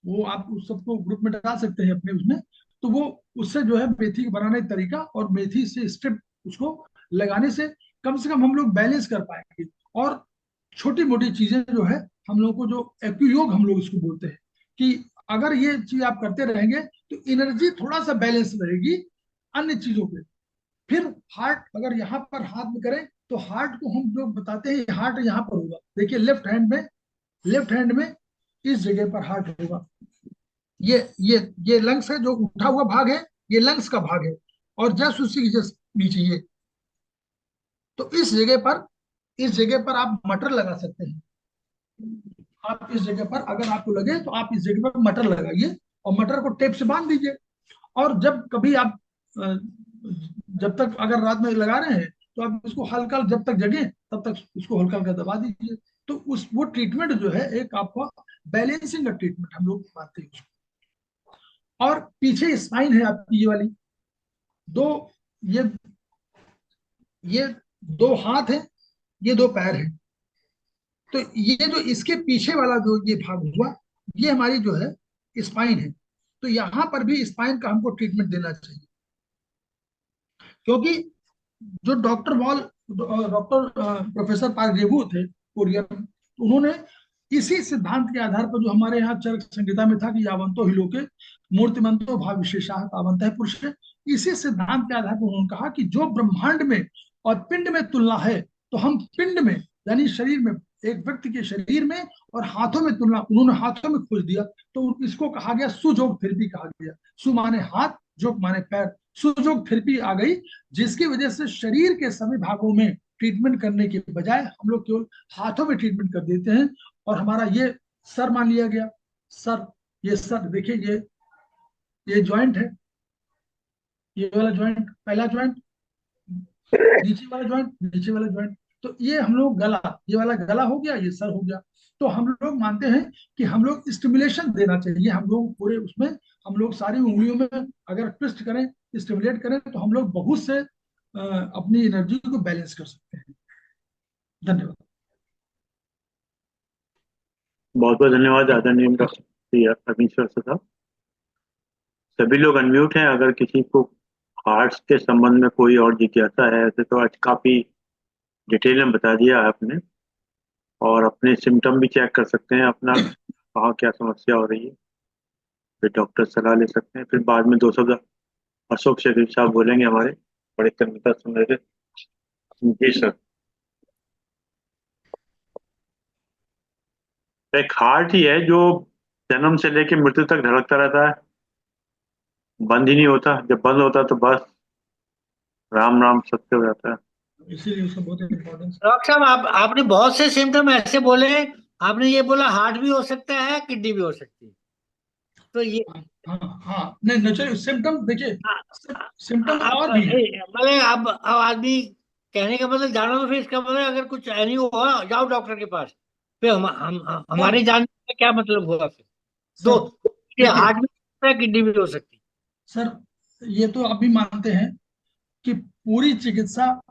वो आप उस सबको ग्रुप में डाल सकते हैं अपने उसमें। तो वो उससे जो है मेथी बनाने का तरीका और मेथी से स्ट्रिप उसको लगाने से कम हम लोग बैलेंस कर पाएंगे। और छोटी मोटी चीजें जो है हम लोग को, जो एक्यूयोग हम लोग इसको बोलते हैं, कि अगर ये चीज आप करते रहेंगे तो एनर्जी थोड़ा सा बैलेंस रहेगी अन्य चीजों पे। फिर हार्ट अगर यहाँ पर हाथ में करें तो हार्ट को हम लोग बताते हैं हार्ट यहाँ पर होगा, देखिए लेफ्ट हैंड में इस जगह पर हार्ट होगा। ये लंग्स है, जो उठा हुआ भाग है ये लंग्स का भाग है, और जस्ट उसी की जस्ट नीचे ये। तो इस जगह पर आप मटर लगा सकते हैं। आप इस जगह पर अगर आपको लगे तो आप इस जगह पर मटर लगाइए और मटर को टेप से बांध दीजिए। और जब कभी आप जब तक अगर रात में लगा रहे हैं तो आप इसको हल्का, जब तक जगे तब तक इसको हल्का हल्का दबा दीजिए। तो उस वो ट्रीटमेंट जो है एक आपका बैलेंसिंग का ट्रीटमेंट हम लोग मानते हैं उसको। और पीछे स्पाइन है आपकी ये वाली, दो ये ये दो हाथ है, ये दो पैर है। तो ये जो इसके पीछे वाला जो ये भाग हुआ, ये हमारी जो है स्पाइन है। तो यहां पर भी स्पाइन का हमको ट्रीटमेंट देना चाहिए, क्योंकि जो डॉक्टर प्रोफेसर पार्क रेबू थे कोरियन, उन्होंने इसी सिद्धांत के आधार पर, जो हमारे यहाँ चरक संहिता में था कि यावंतो ही लोके मूर्तिमंतो भाव विशेषा तावंत है पुरुष, इसी सिद्धांत के आधार पर उन्होंने कहा कि जो ब्रह्मांड में और पिंड में तुलना है, तो हम पिंड में यानी शरीर में, एक व्यक्ति के शरीर में और हाथों में तुलना उन्होंने हाथों में खोज दिया। तो इसको कहा गया सुजोग थेरेपी कहा गया। सु माने हाथ, जोग माने पैर, सुजोग थेरेपी आ गई, जिसकी वजह से शरीर के सभी भागों में ट्रीटमेंट करने के बजाय हम लोग केवल हाथों में ट्रीटमेंट कर देते हैं। और हमारा ये सर मान लिया गया, सर, ये सर देखिए, ये ज्वाइंट है, ये वाला ज्वाइंट, पहला ज्वाइंट, नीचे वाला ज्वाइंट, नीचे वाला ज्वाइंट, तो ये हम लोग गला, ये वाला गला हो गया, ये सर हो गया। तो हम लोग मानते हैं कि हम लोग स्टिमुलेशन देना चाहिए, हम लोग पूरे उसमें हम लोग सारी उंगलियों में अगर ट्विस्ट करें, स्टिमुलेट करें, तो हम लोग बहुत से अपनी एनर्जी को बैलेंस कर सकते हैं। धन्यवाद। बहुत बहुत धन्यवाद आदरणीय डॉक्टर अरविंद श्रीवास्तव साहब। सभी लोग अनम्यूट हैं, अगर किसी को हार्ट्स के संबंध में कोई और जिज्ञासा है ऐसे तो आज काफी डिटेल में बता दिया है आपने, और अपने सिम्टम भी चेक कर सकते हैं अपना, कहाँ क्या समस्या हो रही है, फिर डॉक्टर सलाह ले सकते हैं। फिर बाद में 200 अशोक शरीफ साहब बोलेंगे, हमारे बड़े कर्मठा सुन रहे थे। जी सर। एक हार्ट ही है जो जन्म से लेके मृत्यु तक धड़कता रहता है, बंद ही नहीं होता। जब बंद होता तो बस राम राम सत्य हो जाता है। इसीलिए उसका बहुत इम्पोर्टेंस। डॉक्टर साहब, आपने बहुत से सिम्टम ऐसे बोले। आपने ये बोला हार्ट भी हो सकता है, किडनी भी हो सकती है, तो ये हाँ हाँ, नहीं नेचुरली सिम्टम देखिए, सिम्टम अब और भी है। मतलब अब आदमी कहने का मतलब जाना, तो फिर इसका मतलब अगर कुछ नहीं हुआ जाओ डॉक्टर के पास, फिर सर हमारे जानने का क्या मतलब हुआ फिर? दो, सर ये देखिए हार्ट भी हो सकता है, किडनी भी हो सकती है। सर, ये तो आप भी मानते हैं कि पूरी चिकित्सा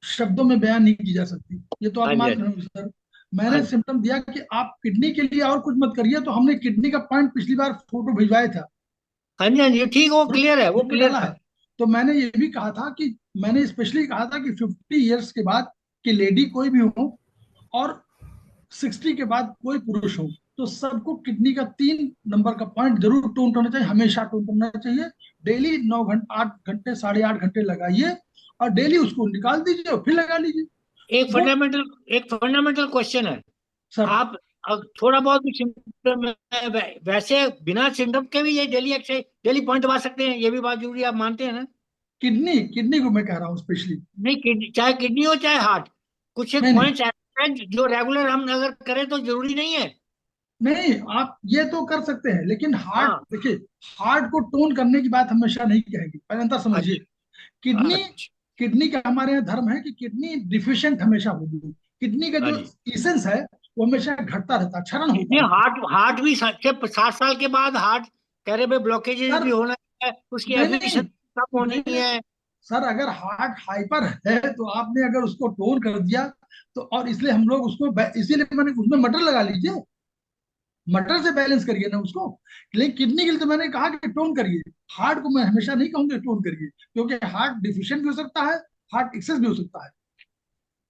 शब्दों में बयान नहीं की जा सकती, ये तो आप हाँ जी, मान रहे हो सर। हाँ मैंने जी, सिम्टम दिया कि आप किडनी के लिए और कुछ मत करिए, तो हमने किडनी का पॉइंट पिछली बार फोटो भिजवाया था, हाँ जी, हाँ जी, ठीक, वो ग्रुप क्लियर है, वो ग्रुप में क्लियर डाला था। है। तो मैंने ये भी कहा था कि मैंने स्पेशली कहा था कि 50 ईयर्स के बाद कि लेडी कोई भी हो और 60 के बाद कोई पुरुष हो, तो सबको किडनी का 3 नंबर का पॉइंट जरूर टोन करना चाहिए, हमेशा टोन करना चाहिए। डेली 9 घंटे, 8 घंटे, 8.5 घंटे लगाइए, और डेली उसको निकाल दीजिए और फिर लगा लीजिए। एक वो फंडामेंटल एक फंडामेंटल क्वेश्चन है। सर, आप थोड़ा बहुत भी सिम्टम है, वैसे बिना सिम्टम के भी ये डेली एक्सरसाइज, डेली पॉइंट दबा सकते हैं, ये भी बात जरूरी है, आप मानते हैं ना? किडनी किडनी को मैं कह रहा हूँ स्पेशली। नहीं, किडनी, चाहे किडनी हो चाहे हार्ट, कुछ एक नहीं नहीं पॉइंट्स ऐसे हैं जो रेगुलर हम अगर करें तो जरूरी नहीं है। नहीं, आप ये तो कर सकते हैं, लेकिन हार्ट हाँ, देखिए, हार्ट को टोन करने की बात हमेशा नहीं कहेगी, पहले अंतर समझिए। अच्छा, किडनी अच्छा, किडनी का हमारे यहाँ धर्म है कि किडनी डिफिशिएंट हमेशा होगी, किडनी का हाँ जो जी। इसेंस है वो हमेशा घटता रहता है, क्षरण होता नहीं, रहता हार्ट हार्ट भी 60 साल के बाद हार्ट कह रहे भाई है। ब्लॉकेजेस सर भी होना है, उसकी नहीं नहीं एफिशिएंसी कम होनी नहीं नहीं, है। सर अगर हार्ट हाइपर है तो आपने अगर उसको टोन कर दिया, तो और इसलिए हम लोग उसको इसीलिए मैंने उसमें मटर लगा लीजिए, मटर से बैलेंस करिए ना उसको। लेकिन किडनी के लिए तो मैंने कहा कि टोन करिए, हार्ट को मैं हमेशा नहीं कहूंगा टोन करिए, क्योंकि हार्ट डिफिशिएंट भी हो सकता है, हार्ट एक्सेस भी हो सकता है,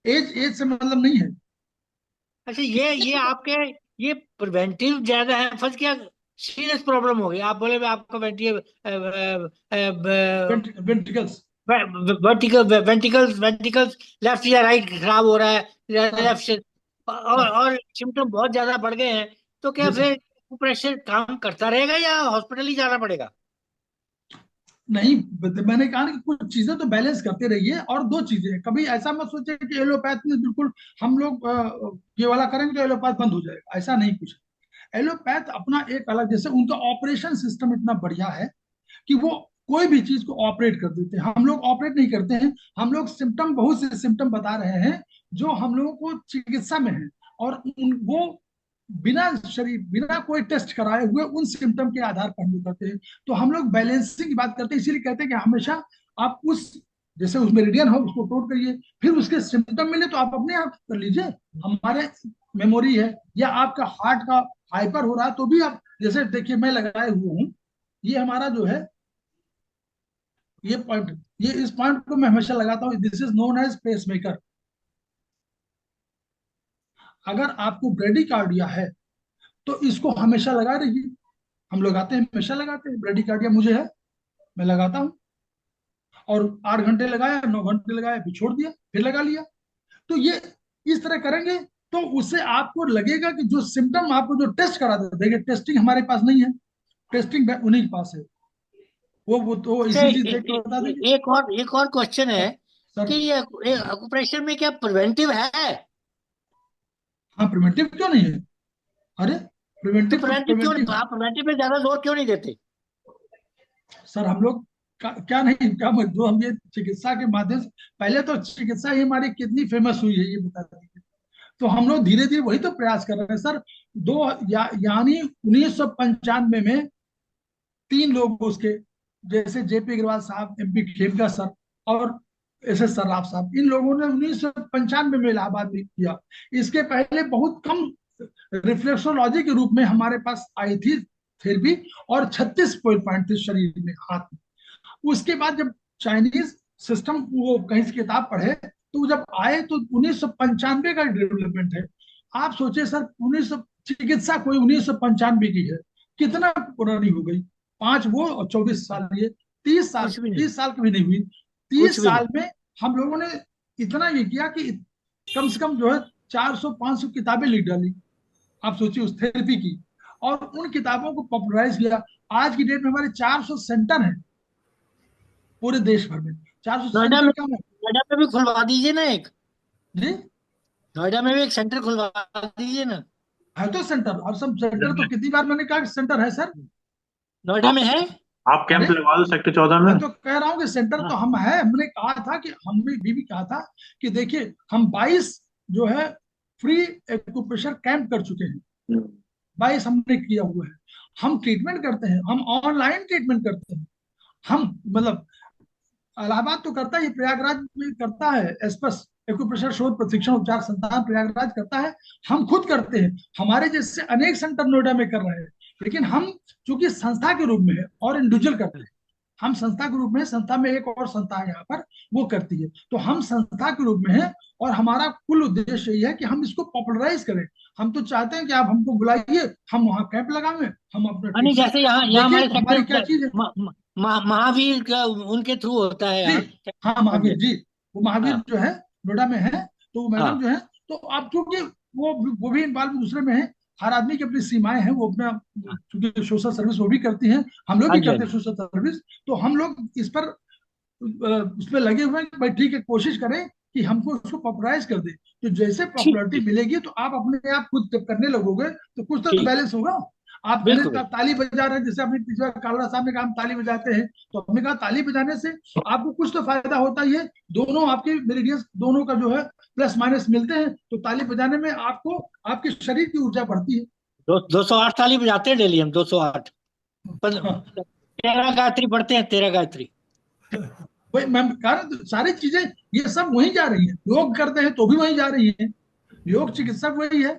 एज एज से मतलब नहीं है। अच्छा, ये आपके ये प्रिवेंटिव ज्यादा है, फर्ज क्या सीरियस प्रॉब्लम हो गई, आप बोले भाई आपका वेंट्रिकल्स। वेंटिकल्स वेंटिकल्स लेफ्ट या राइट खराब हो रहा है, सर लेफ्ट से, सर और सिम्टम बहुत ज्यादा बढ़ गए हैं, तो क्या जी सर, फिर प्रेशर काम करता रहेगा या हॉस्पिटल ही जाना पड़ेगा? नहीं मैंने कहा ना कि कुछ चीजें तो बैलेंस करते रहिए, और दो चीजें कभी ऐसा मत सोचे कि एलोपैथ में बिल्कुल हम लोग ये वाला करेंगे तो एलोपैथ बंद हो जाएगा, ऐसा नहीं कुछ। एलोपैथ अपना एक अलग, जैसे उनका ऑपरेशन सिस्टम इतना बढ़िया है कि वो कोई भी चीज को ऑपरेट कर देते हैं, हम लोग ऑपरेट नहीं करते हैं। हम लोग सिम्टम, बहुत से सिम्टम बता रहे हैं जो हम लोगों को चिकित्सा में है, और वो बिना कोई टेस्ट कराए हुए उन सिम्टम के आधार पर हम लोग करते हैं। तो हम लोग बैलेंसिंग की बात करते हैं, इसीलिए कहते हैं कि हमेशा आप उस, जैसे उस मेरिडियन हो उसको टोट करिए, फिर उसके सिम्टम मिले तो आप अपने आप कर लीजिए। हमारे मेमोरी है, या आपका हार्ट का हाइपर हो रहा है तो भी आप, जैसे देखिए मैं लगाए हुए हूँ, ये हमारा जो है, ये पॉइंट, ये इस पॉइंट को मैं हमेशा लगाता हूँ, this is known as pacemaker. अगर आपको ब्रेडिकार्डिया है तो इसको हमेशा लगाए रहिए, हम लगाते हैं, हमेशा लगाते हैं, ब्रेडिकार्डिया मुझे है, मैं लगाता हूँ। और 8 घंटे लगाया, 9 घंटे लगाया, फिर छोड़ दिया, फिर लगा लिया। तो ये इस तरह करेंगे तो उससे आपको लगेगा कि जो सिम्टम आपको जो टेस्ट करा देते, देखिए टेस्टिंग हमारे पास नहीं है, टेस्टिंग उन्हीं के पास है, वो तो अच्छा, इसी चीज देख के बता देंगे। एक और क्वेश्चन है सर सर कि ये ऑपरेशन में क्या प्रिवेंटिव है? हाँ, प्रिवेंटिव क्यों नहीं है? अरे तो प्रिवेंटिव तो प्रिवेंटिव क्यों प्रिवेंटिव नहीं, आप प्रिवेंटिव पे ज्यादा जोर क्यों नहीं देते? सर हम लोग क्या नहीं, क्या जो हम ये चिकित्सा के माध्यम से, पहले तो चिकित्सा ही हमारी कितनी फेमस हुई है ये बता दीजिए। तो हम लोग धीरे धीरे वही तो प्रयास कर रहे हैं सर। यानी 1995 में 3 लोग उसके, जैसे जेपी अग्रवाल साहब, एमपी खेमका सर और एस एस सर्राफ साहब, इन लोगों ने 1995 में इलाहाबाद में किया। इसके पहले बहुत कम रिफ्लेक्सोलॉजी के रूप में हमारे पास आई थी थेरेपी, और 36 पॉइंट थे शरीर में, हाथ में। उसके बाद जब चाइनीज सिस्टम, वो कहीं से किताब पढ़े तो जब आए तो 1995 का डेवलपमेंट है। आप सोचिए सर, 1900 चिकित्सा कोई 1995 की है, कितना पुरानी हो गई। 5 वो और 24 साल ये, 30 साल, कुछ भी नहीं, 30 साल की भी नहीं हुई। कुछ 30 भी नहीं। साल में हम लोगों ने इतना ये किया कि कम से कम जो है 400-500 किताबें लिख डाली। आप सोचिए उस थेरेपी की, और उन किताबों को पॉपुलराइज किया। आज की डेट में हमारे 400 सेंटर हैं पूरे देश भर में। 400 नोएडा में, सेंटर क्या है नोएडा में भी खुलवा दीजिए ना एक। जी। नोएडा में भी एक सेंटर खुलवा दीजिए ना। है तो सेंटर, और सब सेंटर तो कितनी बार मैंने कहा कि सेंटर है सर। नोएडा में है। आप कैंप अरे लगवा दो सेक्टर 14 में। मैं तो कह रहा हूँ कि सेंटर तो हाँ, हम है। हमने कहा था कि, हमने भी कहा था कि देखिए, हम 22 जो है फ्री एक्यूप्रेशर कैंप कर चुके हैं। हम्म, 22 हमने किया हुआ है। हम ट्रीटमेंट करते हैं, हम ऑनलाइन ट्रीटमेंट करते हैं। हम मतलब इलाहाबाद तो करता है, प्रयागराज में करता है, एस्पस एक्यूप्रेशर शोध प्रशिक्षण उपचार संस्थान प्रयागराज करता है। हम खुद करते हैं, हमारे जैसे अनेक सेंटर नोएडा में कर रहे हैं। लेकिन हम चूंकि संस्था के रूप में है और इंडिविजुअल करते हैं, हम संस्था के रूप में, संस्था में एक और संस्था है यहाँ पर, वो करती है, तो हम संस्था के रूप में है। और हमारा कुल उद्देश्य यही है कि हम इसको पॉपुलराइज करें। हम तो चाहते हैं कि आप हमको बुलाइए, हम वहाँ कैंप लगाएं, हम अपना नहीं, ट्रीटमेंट। जैसे यहाँ यहाँ देखिए हमारे हमारी क्या सेक्टर चीज है महावीर का उनके थ्रू होता है जी। यहाँ। हाँ महावीर जी, वो महावीर हाँ, जो है नोएडा में है, तो वो मैडम हाँ, जो है, तो आप चूंकि वो भी इन्वॉल्व दूसरे में है। हर आदमी की अपनी सीमाएं हैं, वो अपना, हाँ, चूंकि सोशल सर्विस वो भी करती हैं, हम लोग हाँ भी जी, हाँ करते हैं जी। Social service. तो हम लोग इस पर उसमें लगे हुए हैं कि भाई ठीक है, कोशिश करें कि हमको उसको पॉपुलराइज कर दे। तो जैसे ठीक, पॉपुलैरिटी ठीक, मिलेगी तो आप अपने आप खुद जब करने लगोगे तो कुछ तो ठीक, बैलेंस होगा। आप कह बिल्कुल रहे, आप बिल्कुल। ताली बजा रहे हैं, जैसे अपने पिछले कालरा साहब ने कहा हम ताली बजाते हैं, तो हमने कहा ताली बजाने से आपको कुछ तो फायदा होता ही है। दोनों आपके मेरिडियंस दोनों का जो है प्लस माइनस मिलते हैं, तो ताली बजाने में आपको आपके शरीर की ऊर्जा बढ़ती है। 208 ताली बजाते हैं डेली हम, 208। हाँ, 13 गायत्री पढ़ते हैं, 13 गायत्री। वही मैं कह रहा हूं, सारी चीजें ये सब वहीं जा रही है। योग करते हैं तो भी वहीं जा रही है। योग चिकित्सक वही है,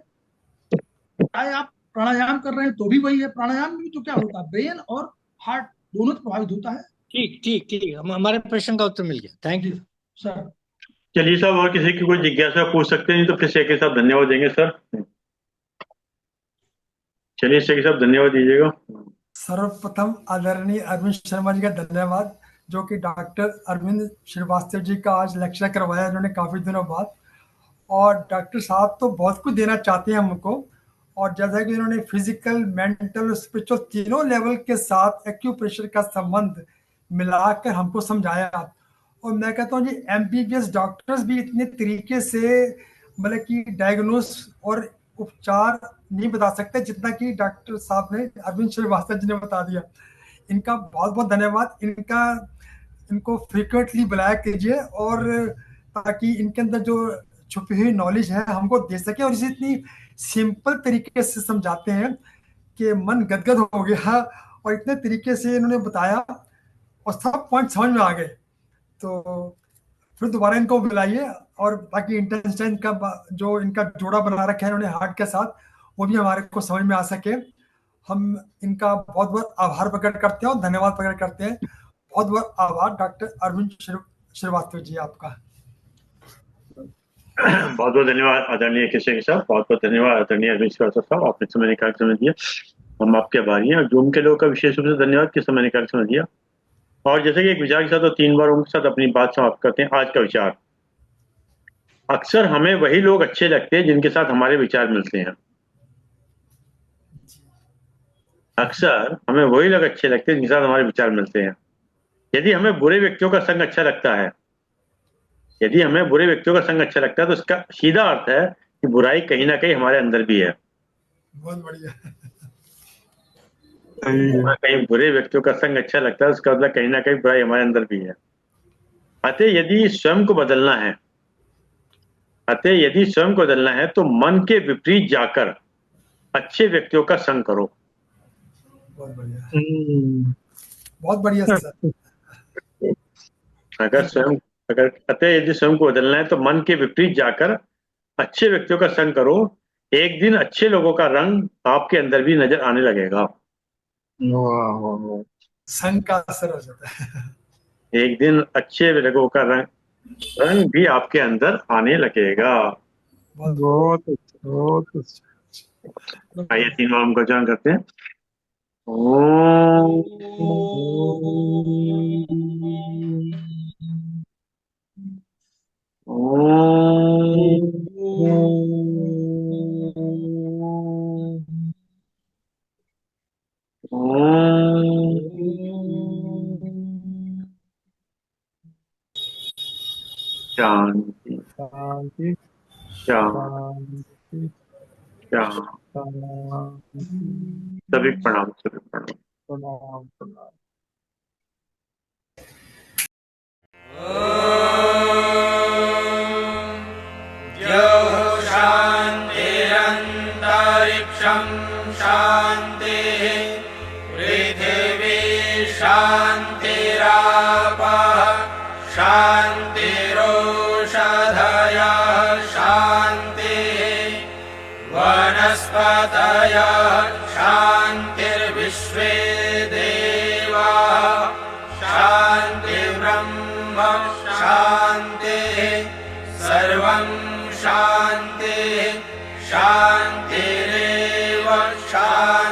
चाहे आप प्राणायाम कर रहे हैं तो भी वही है। प्राणायाम में भी तो क्या होता है, ब्रेन और हार्ट दोनों तो प्रभावित होता है। ठीक, ठीक, ठीक, हमारे प्रश्न का उत्तर मिल गया, थैंक जी यू। सर। चलिए साहब, और किसी की कोई जिज्ञासा पूछ सकते हैं, नहीं तो फिर शेख साहब धन्यवाद देंगे सर। चलिए शेख साहब धन्यवाद दीजिएगा। सर्वप्रथम आदरणीय अरविंद शर्मा जी का धन्यवाद, जो कि डॉक्टर अरविंद श्रीवास्तव जी का आज लेक्चर करवाया उन्होंने काफ़ी दिनों बाद। और डॉक्टर साहब तो बहुत कुछ देना चाहते हैं हमको, और जैसा कि उन्होंने फिजिकल, मेंटल और स्पिरिचुअल तीनों लेवल के साथ एक्यूप्रेशर का संबंध मिलाकर हमको समझाया। और मैं कहता हूँ जी, एमबीबीएस डॉक्टर्स भी इतने तरीके से मतलब कि डायग्नोस और उपचार नहीं बता सकते जितना कि डॉक्टर साहब ने, अरविंद श्रीवास्तव जी ने बता दिया। इनका बहुत बहुत धन्यवाद। इनको फ्रिक्वेंटली बुलाया कीजिए, और ताकि इनके अंदर जो छुपी हुई नॉलेज है हमको दे सके। और इसे इतनी सिंपल तरीके से समझाते हैं कि मन गदगद हो गया, और इतने तरीके से इन्होंने बताया और सब पॉइंट समझ में आ गए। तो फिर दोबारा इनको बुलाइए, और बाकी इंटेंस्टाइन का जो इनका जोड़ा बना रखा है इन्होंने हार्ट के साथ, वो भी हमारे को समझ में आ सके। हम इनका बहुत बहुत आभार प्रकट करते हैं और धन्यवाद प्रकट करते हैं। बहुत बहुत आभार डॉक्टर अरविंद श्रीवास्तव जी आपका। बहुत बहुत धन्यवाद आदरणीय शेख साहब, बहुत बहुत धन्यवाद आदरणीय अरविंद श्रीवास्तव साहब, आपने समय निकाल के समय दिया। हम आपके आभारी हैं, और जूम के लोगों का विशेष रूप से धन्यवाद कि समय निकाल के समय दिया। और जैसे कि एक विचार के साथ तो 3 बार उनके साथ अपनी बात समाप्त करते हैं। आज का विचार, अक्सर हमें वही लोग अच्छे लगते हैं जिनके साथ हमारे विचार मिलते हैं। अक्सर हमें वही लोग अच्छे लगते हैं जिनके साथ हमारे विचार मिलते हैं। यदि हमें बुरे व्यक्तियों का संग अच्छा लगता है, यदि हमें बुरे व्यक्तियों का संग अच्छा लगता है, तो इसका सीधा अर्थ है कि बुराई कहीं ना कहीं हमारे अंदर भी है। बहुत बढ़िया। कहीं बुरे व्यक्तियों का संग अच्छा लगता है, उसका मतलब कहीं ना कहीं बुराई हमारे अंदर भी है। अतः यदि स्वयं को बदलना है तो मन के विपरीत जाकर अच्छे व्यक्तियों का संग करो। बहुत बढ़िया, बहुत बढ़िया सर। अतः यदि स्वयं को बदलना है तो मन के विपरीत जाकर अच्छे व्यक्तियों का संग करो। एक दिन अच्छे लोगों का रंग आपके अंदर भी नजर आने लगेगा। संघ का असर हो जाता है। एक दिन अच्छे लोगों का रंग भी आपके अंदर आने लगेगा। बहुत अच्छा, बहुत अच्छा। आइए 3 ओम का उच्चारण करते हैं। ओम शांति शांति शांति शांति शांति। शांति। सभी प्रणाम, सभी प्रणाम। प्रणाम प्रणाम। शान्तिरन्तरिक्षं शान्तिः पृथिवी शान्तिरापः शान्तिरोषधयः शान्तिः वनस्पतयः शान्तिर्विश्वे देवाः शान्तिर्ब्रह्म शान्तिः सर्वं शान्तिः शान्तिरेव शान्तिः।